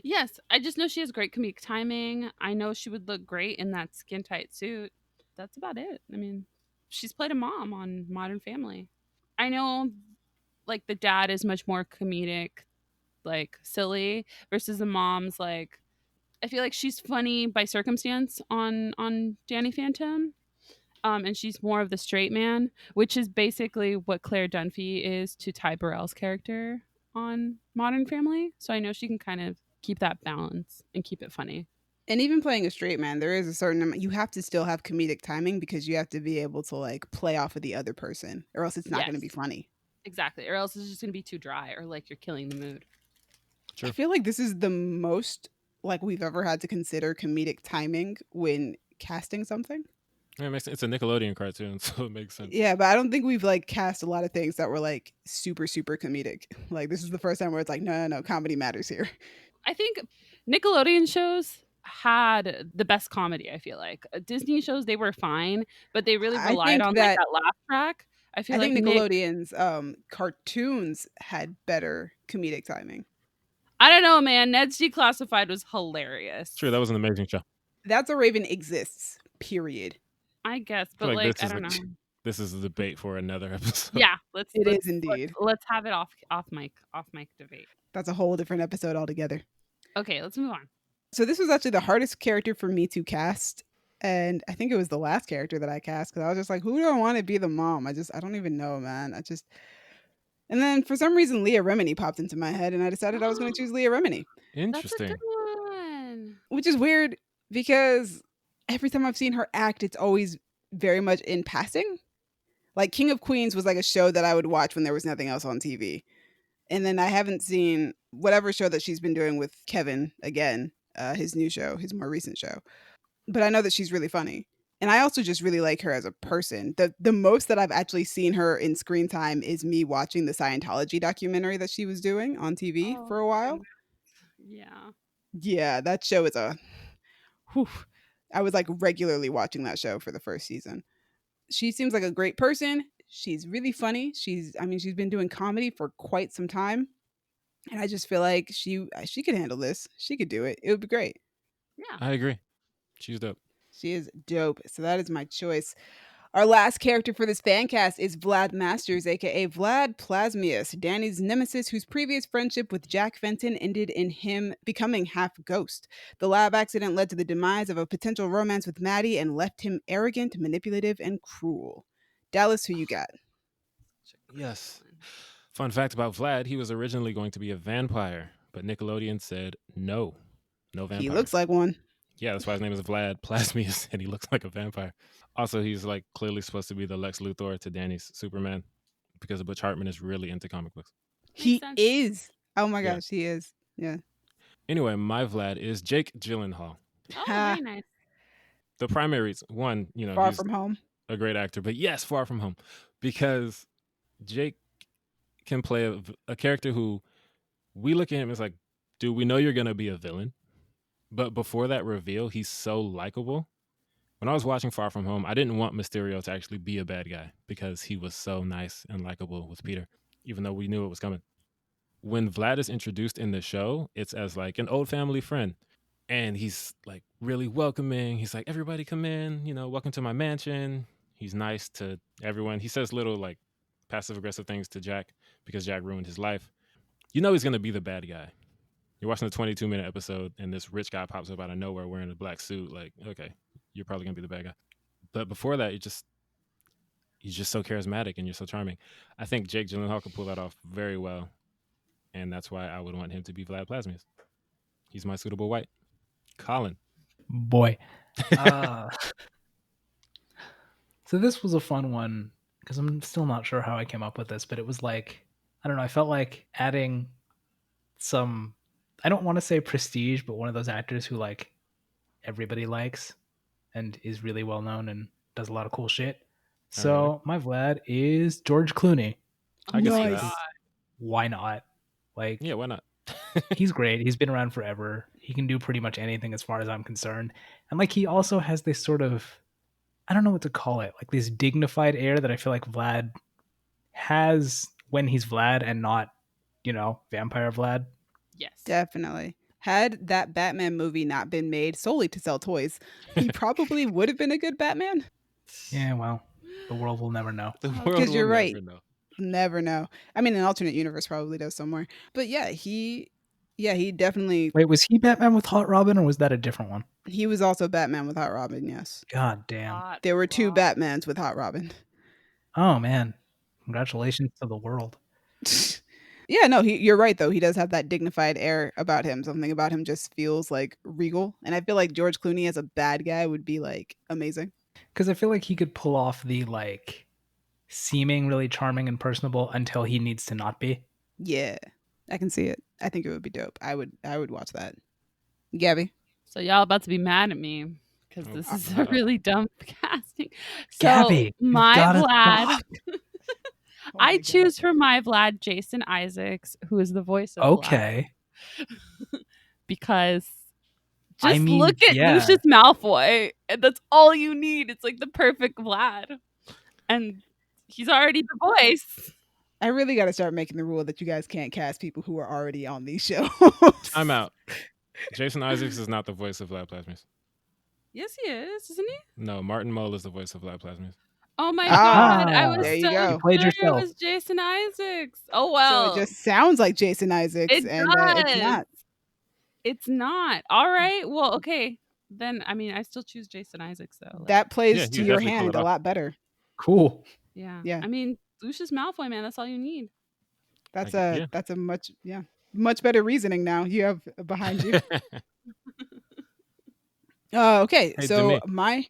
Yes, I just know she has great comedic timing. I know she would look great in that skin tight suit. That's about it. I mean, she's played a mom on Modern Family. I know, like, the dad is much more comedic, like, silly, versus the mom's, like, I feel like she's funny by circumstance on Danny Phantom. And she's more of the straight man, which is basically what Claire Dunphy is to Ty Burrell's character on Modern Family. So I know she can kind of keep that balance and keep it funny. And even playing a straight man, there is a certain amount, you have to still have comedic timing because you have to be able to like play off of the other person or else it's not going to be funny. Exactly. Or else it's just going to be too dry or like you're killing the mood. True. I feel like this is the most like we've ever had to consider comedic timing when casting something. Yeah, it makes sense. It's a Nickelodeon cartoon, so it makes sense. Yeah, but I don't think we've like cast a lot of things that were like super comedic. Like this is the first time where it's like, no, comedy matters here. I think Nickelodeon shows had the best comedy, I feel like. Disney shows, they were fine, but they really relied on that laugh track. I think Nickelodeon's cartoons had better comedic timing. I don't know, man. Ned's Declassified was hilarious. True, that was an amazing show. That's a Raven exists, period. I guess, but like I don't know. This is a debate for another episode. Yeah, it is indeed. Let's have it off mic debate. That's a whole different episode altogether. Okay, let's move on. So this was actually the hardest character for me to cast, and I think it was the last character that I cast because I was just like, who do I want to be the mom? I don't even know, man. And then for some reason, Leah Remini popped into my head, and I decided I was going to choose Leah Remini. Interesting. That's a good one. Which is weird because every time I've seen her act, it's always very much in passing. Like King of Queens was like a show that I would watch when there was nothing else on TV. And then I haven't seen whatever show that she's been doing with Kevin again, his new show, his more recent show. But I know that she's really funny. And I also just really like her as a person. The most that I've actually seen her in screen time is me watching the Scientology documentary that she was doing on TV for a while. Yeah. Yeah, that show is a whew. I was like regularly watching that show for the first season. She seems like a great person. She's really funny. She's been doing comedy for quite some time. And I just feel like she could handle this. She could do it. It would be great. Yeah. I agree. She's dope. She is dope. So that is my choice. Our last character for this fan cast is Vlad Masters, aka Vlad Plasmius, Danny's nemesis, whose previous friendship with Jack Fenton ended in him becoming half ghost. The lab accident led to the demise of a potential romance with Maddie and left him arrogant, manipulative, and cruel. Dallas, who you got? Yes. Fun fact about Vlad, he was originally going to be a vampire, but Nickelodeon said no. No vampires. He looks like one. Yeah, that's why his name is Vlad Plasmius, and he looks like a vampire. Also, he's like clearly supposed to be the Lex Luthor to Danny's Superman, because Butch Hartman is really into comic books. He sense. is. Oh my Yeah. gosh, he is. Yeah. Anyway, my Vlad is Jake Gyllenhaal. Oh, very nice. The primary reason, one, Far he's From Home. a great actor, but yes, Far From Home, because Jake can play a character who we look at him as like, dude, we know you're going to be a villain. But before that reveal, he's so likable. When I was watching Far From Home, I didn't want Mysterio to actually be a bad guy because he was so nice and likable with Peter, even though we knew it was coming. When Vlad is introduced in the show, it's as like an old family friend. And he's like really welcoming. He's like, everybody come in, welcome to my mansion. He's nice to everyone. He says little like passive aggressive things to Jack because Jack ruined his life. You know he's going to be the bad guy. You're watching the 22-minute episode and this rich guy pops up out of nowhere wearing a black suit. Like, okay, you're probably going to be the bad guy. But before that, he's just so charismatic and you're so charming. I think Jake Gyllenhaal can pull that off very well. And that's why I would want him to be Vlad Plasmius. He's my suitable white. Colin. Boy. So this was a fun one because I'm still not sure how I came up with this, but it was like, I don't know, I felt like adding some, I don't want to say prestige, but one of those actors who like everybody likes and is really well known and does a lot of cool shit. So my Vlad is George Clooney. I can see Nice. that. Why not? Like, Yeah, why not? he's great. He's been around forever. He can do pretty much anything as far as I'm concerned. And like he also has this sort of, I don't know what to call it, like this dignified air that I feel like Vlad has when he's Vlad and not, vampire Vlad. Yes. Definitely. Had that Batman movie not been made solely to sell toys, he probably would have been a good Batman. Yeah, well, the world will never know. The world Because you're will right. never know. Never know. I mean, an alternate universe probably does somewhere. But yeah, he definitely. Wait, was he Batman with Hot Robin or was that a different one? He was also Batman with Hot Robin, yes. God damn. Hot There were two Robin. Batmans with Hot Robin. Oh, man. Congratulations to the world. Yeah, no, you're right, though. He does have that dignified air about him. Something about him just feels like regal. And I feel like George Clooney as a bad guy would be like amazing. Because I feel like he could pull off the like seeming really charming and personable until he needs to not be. Yeah, I can see it. I think it would be dope. I would watch that. Gabby? So y'all about to be mad at me because Oh, this is uh-oh. a really dumb casting. So Gabby, you my gotta Vlad, talk. Oh I my choose for my Vlad Jason Isaacs, who is the voice of Vlad, Okay. because I just mean, look at yeah. Lucius Malfoy, and that's all you need. It's like the perfect Vlad, and he's already the voice. I really got to start making the rule that you guys can't cast people who are already on these shows. I'm out. Jason Isaacs is not the voice of Vlad Plasmius. Yes, he is, isn't he? No, Martin Mull is the voice of Vlad Plasmius. Oh my Ah, god! I was there you so go. You played sure yourself. it was Jason Isaacs. Oh well, So it just sounds like Jason Isaacs, It and does. it's not. It's not. All right. Well, okay. Then I mean, I still choose Jason Isaacs though. Like, That plays Yeah, to you your definitely pull hand it a off. lot better. Cool. yeah. Yeah. I mean, Lucius Malfoy, man. That's all you need. That's Yeah. a much better reasoning now you have behind you. Okay, Hey, so Demi. my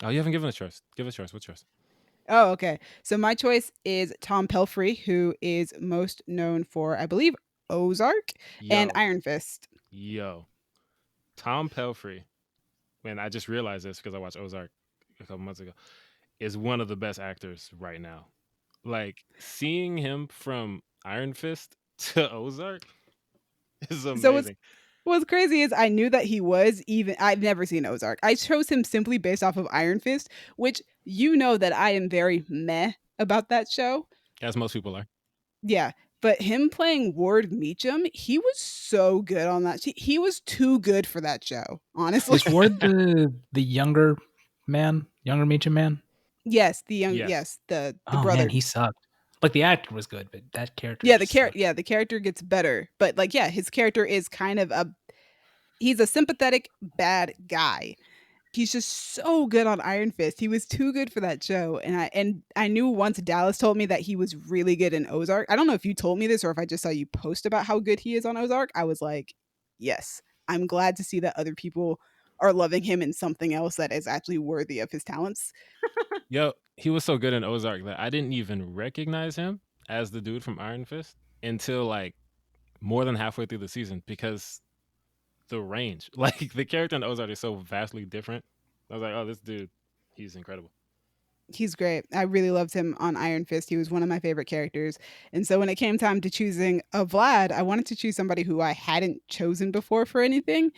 Oh, you haven't given a choice. Give a choice. What's yours? Oh, okay. So my choice is Tom Pelphrey, who is most known for, I believe, Ozark and Yo, Iron Fist. yo, Tom Pelphrey. And I just realized this because I watched Ozark a couple months ago. Is one of the best actors right now. Like seeing him from Iron Fist to Ozark is So amazing. what's crazy is I knew that he was even. I've never seen Ozark. I chose him simply based off of Iron Fist, which you know that I am very meh about that show. As most people are. Yeah, but him playing Ward Meacham, he was so good on that. He was too good for that show, honestly. Is Ward the younger man, younger Meacham man? Yes, the young, Yes. yes, the Oh brother. man, he sucked. Like the actor was good, but that character. just sucked. The character gets better, but like, yeah, his character is kind of he's a sympathetic bad guy. He's just so good on Iron Fist. He was too good for that show, and I knew once Dallas told me that he was really good in Ozark. I don't know if you told me this or if I just saw you post about how good he is on Ozark. I was like, yes, I'm glad to see that other people are loving him in something else that is actually worthy of his talents. Yo, he was so good in Ozark that I didn't even recognize him as the dude from Iron Fist until like more than halfway through the season because the range, like the character in Ozark is so vastly different. I was like, oh, this dude, he's incredible. He's great. I really loved him on Iron Fist. He was one of my favorite characters. And so when it came time to choosing a Vlad, I wanted to choose somebody who I hadn't chosen before for anything.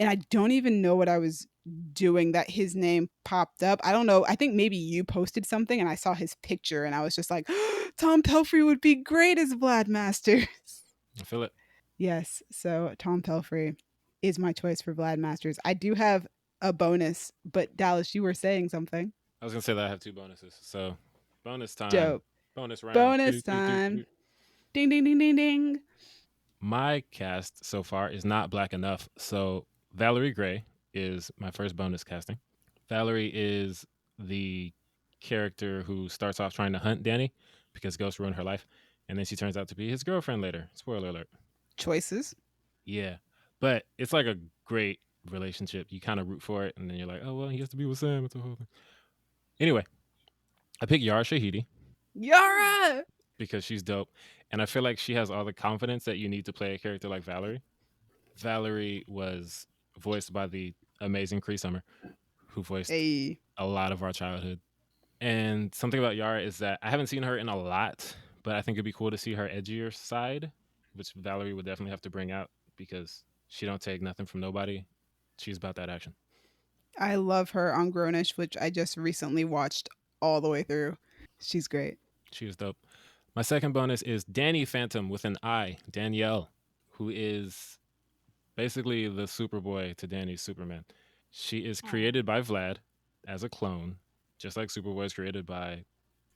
And I don't even know what I was doing that his name popped up. I don't know. I think maybe you posted something and I saw his picture and I was just like, Tom Pelphrey would be great as Vlad Masters. I feel it. Yes. So Tom Pelphrey is my choice for Vlad Masters. I do have a bonus, but Dallas, you were saying something. I was gonna say that I have two bonuses. So bonus time. Dope. Bonus round. Bonus time. Ding, ding, ding, ding, ding. My cast so far is not black enough. So Valerie Gray is my first bonus casting. Valerie is the character who starts off trying to hunt Danny because Ghost ruined her life. And then she turns out to be his girlfriend later. Spoiler alert. Choices. Yeah. But it's like a great relationship. You kind of root for it. And then you're like, oh, well, he has to be with Sam. It's a whole thing. Anyway, I picked Yara Shahidi Yara! because she's dope. And I feel like she has all the confidence that you need to play a character like Valerie. Valerie was voiced by the amazing Cree Summer, who voiced Hey. a lot of our childhood. And something about Yara is that I haven't seen her in a lot, but I think it'd be cool to see her edgier side, which Valerie would definitely have to bring out because she don't take nothing from nobody. She's about that action. I love her on Grownish, which I just recently watched all the way through. She's great. She is dope. My second bonus is Danny Phantom with an I, Danielle, who is basically the Superboy to Danny's Superman. She is created by Vlad as a clone, just like Superboy is created by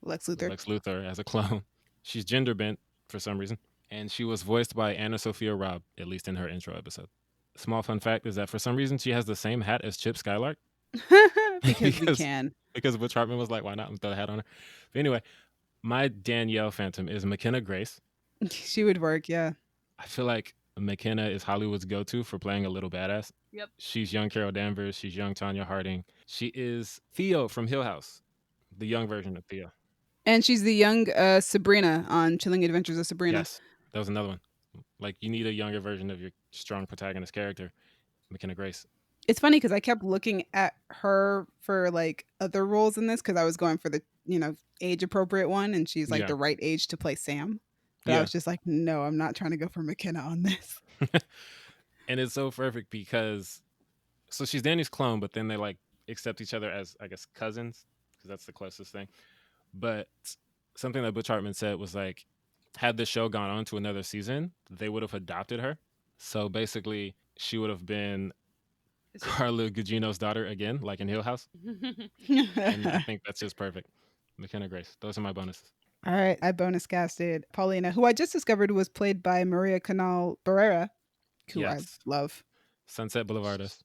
Lex Luthor. Lex Luthor as a clone. She's gender bent for some reason, and she was voiced by Anna Sophia Robb, at least in her intro episode. Small fun fact is that for some reason she has the same hat as Chip Skylark. because we can. Because Butch Hartman was like, why not? Throw a hat on her. But anyway, my Danielle Phantom is McKenna Grace. She would work, yeah. I feel like McKenna is Hollywood's go-to for playing a little badass. Yep. She's young Carol Danvers. She's young Tanya Harding. She is Theo from Hill House, the young version of Theo. And she's the young Sabrina on Chilling Adventures of Sabrina. Yes, that was another one. Like, you need a younger version of your strong protagonist character, McKenna Grace. It's funny because I kept looking at her for like other roles in this because I was going for the, age appropriate one and she's like Yeah. the right age to play Sam. But I Yeah. was just like, no, I'm not trying to go for McKenna on this. And it's so perfect because, so she's Danny's clone, but then they like accept each other as, I guess, cousins because that's the closest thing. But something that Butch Hartman said was like, had the show gone on to another season, they would have adopted her. So basically, she would have been Carla Gugino's daughter again, like in Hill House. And I think that's just perfect. McKenna Grace. Those are my bonuses. All right, I bonus casted Paulina, who I just discovered was played by Maria Canal Barrera, who Yes. I love. Sunset Boulevardist.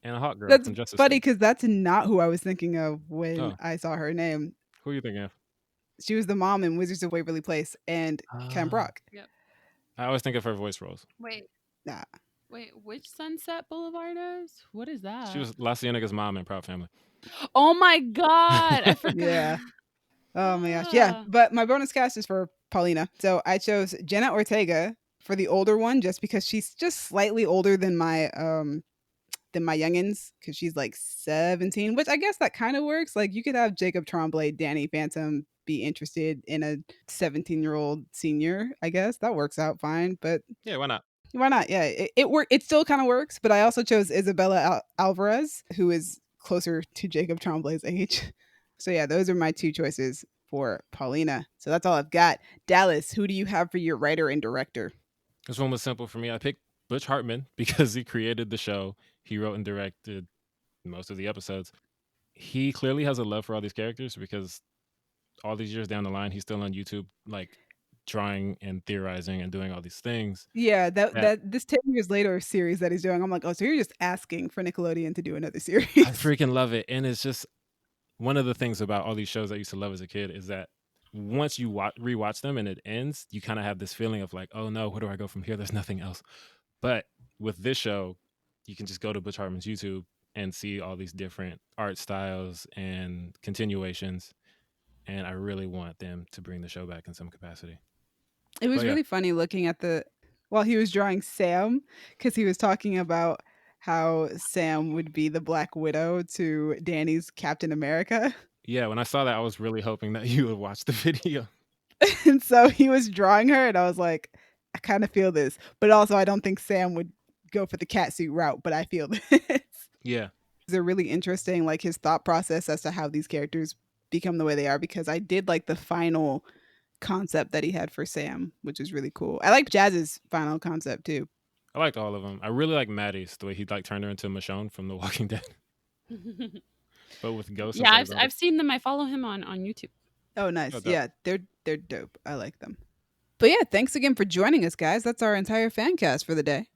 And a hot girl That's from Justice funny League. because that's not who I was thinking of when Oh. I saw her name. Who are you thinking of? She was the mom in Wizards of Waverly Place and Ken Brock. I always think of her voice roles. Wait. Nah. Wait, which Sunset Boulevard is? What is that? She was La Cienaga's mom in Proud Family. Oh my god, I forgot. Yeah. Oh my gosh. Yeah. But my bonus cast is for Paulina. So I chose Jenna Ortega for the older one just because she's just slightly older than my youngins, because she's like 17, which I guess that kind of works. Like you could have Jacob Tremblay, Danny Phantom be interested in a 17-year-old senior. I guess that works out fine. But Yeah, why not? why not? Yeah, it still kind of works. But I also chose Isabella Alvarez, who is closer to Jacob Tremblay's age. So yeah, those are my two choices for Paulina. So that's all I've got. Dallas, who do you have for your writer and director? This one was simple for me. I picked Butch Hartman because he created the show. He wrote and directed most of the episodes. He clearly has a love for all these characters because all these years down the line, he's still on YouTube, like drawing and theorizing and doing all these things. Yeah, That that this 10 years later series that he's doing, I'm like, oh, so you're just asking for Nickelodeon to do another series. I freaking love it. And it's just one of the things about all these shows I used to love as a kid is that once you rewatch them and it ends, you kind of have this feeling of like, oh no, where do I go from here? There's nothing else. But with this show, you can just go to Butch Hartman's YouTube and see all these different art styles and continuations. And I really want them to bring the show back in some capacity. It was But yeah. really funny looking at while he was drawing Sam, because he was talking about how Sam would be the Black Widow to Danny's Captain America. Yeah, when I saw that, I was really hoping that you would watch the video. And so he was drawing her, and I was like, I kind of feel this. But also, I don't think Sam would go for the catsuit route, but I feel this. Yeah. They're really interesting, like his thought process as to how these characters become the way they are, because I did like the final concept that he had for Sam, which is really cool. I like Jazz's final concept too. I liked all of them. I really like Maddie's, the way he like turned her into Michonne from The Walking Dead, but with ghosts. Yeah, instead of I've seen them. I follow him on YouTube. Oh, nice. Oh, dope. Yeah, they're dope. I like them. But yeah, thanks again for joining us, guys. That's our entire fan cast for the day.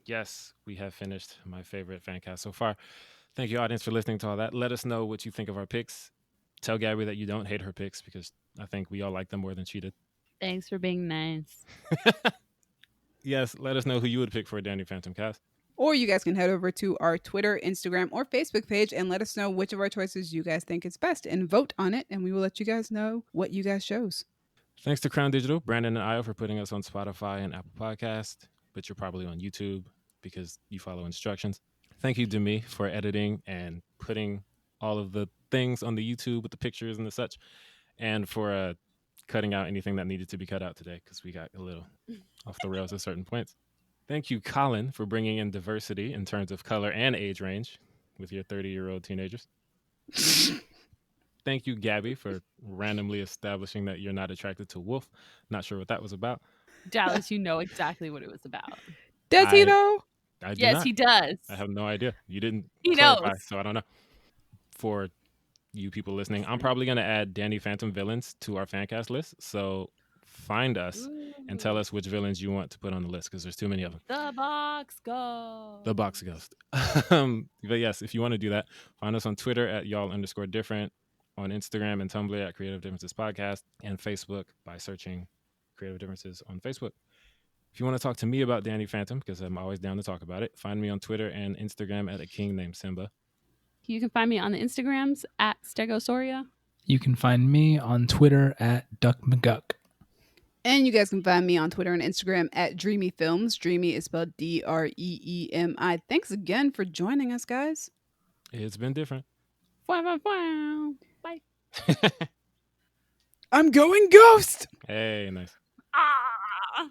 Yes, we have finished my favorite fan cast so far. Thank you, audience, for listening to all that. Let us know what you think of our picks. Tell Gabby that you don't hate her picks because I think we all like them more than she did. Thanks for being nice. Yes, let us know who you would pick for a Danny Phantom cast. Or you guys can head over to our Twitter, Instagram, or Facebook page and let us know which of our choices you guys think is best and vote on it, and we will let you guys know what you guys chose. Thanks to Crown Digital, Brandon and Io for putting us on Spotify and Apple Podcast, but you're probably on YouTube because you follow instructions. Thank you to me for editing and putting all of the things on the YouTube with the pictures and the such, and for cutting out anything that needed to be cut out today because we got a little off the rails at certain points. Thank you, Colin, for bringing in diversity in terms of color and age range with your 30-year-old teenagers. Thank you, Gabby, for randomly establishing that you're not attracted to Wolf. Not sure what that was about. Dallas, you know exactly what it was about. Does he though? I do Yes, not. he does. I have no idea. You didn't He clarify, knows. so I don't know. For you people listening, I'm probably going to add Danny Phantom villains to our fancast list. So find us and tell us which villains you want to put on the list because there's too many of them. The Box Ghost. The Box Ghost. But yes, if you want to do that, find us on Twitter at y'all_different, on Instagram and Tumblr at Creative Differences Podcast, and Facebook by searching Creative Differences on Facebook. If you want to talk to me about Danny Phantom, because I'm always down to talk about it, find me on Twitter and Instagram at a king named Simba. You can find me on the Instagrams at Stegosaurus. You can find me on Twitter at Duck McGuck. And you guys can find me on Twitter and Instagram at Dreamy Films. Dreamy is spelled DREEMI. Thanks again for joining us, guys. It's been different. Wow, wow, wow. Bye. I'm going ghost. Hey, nice. Ah!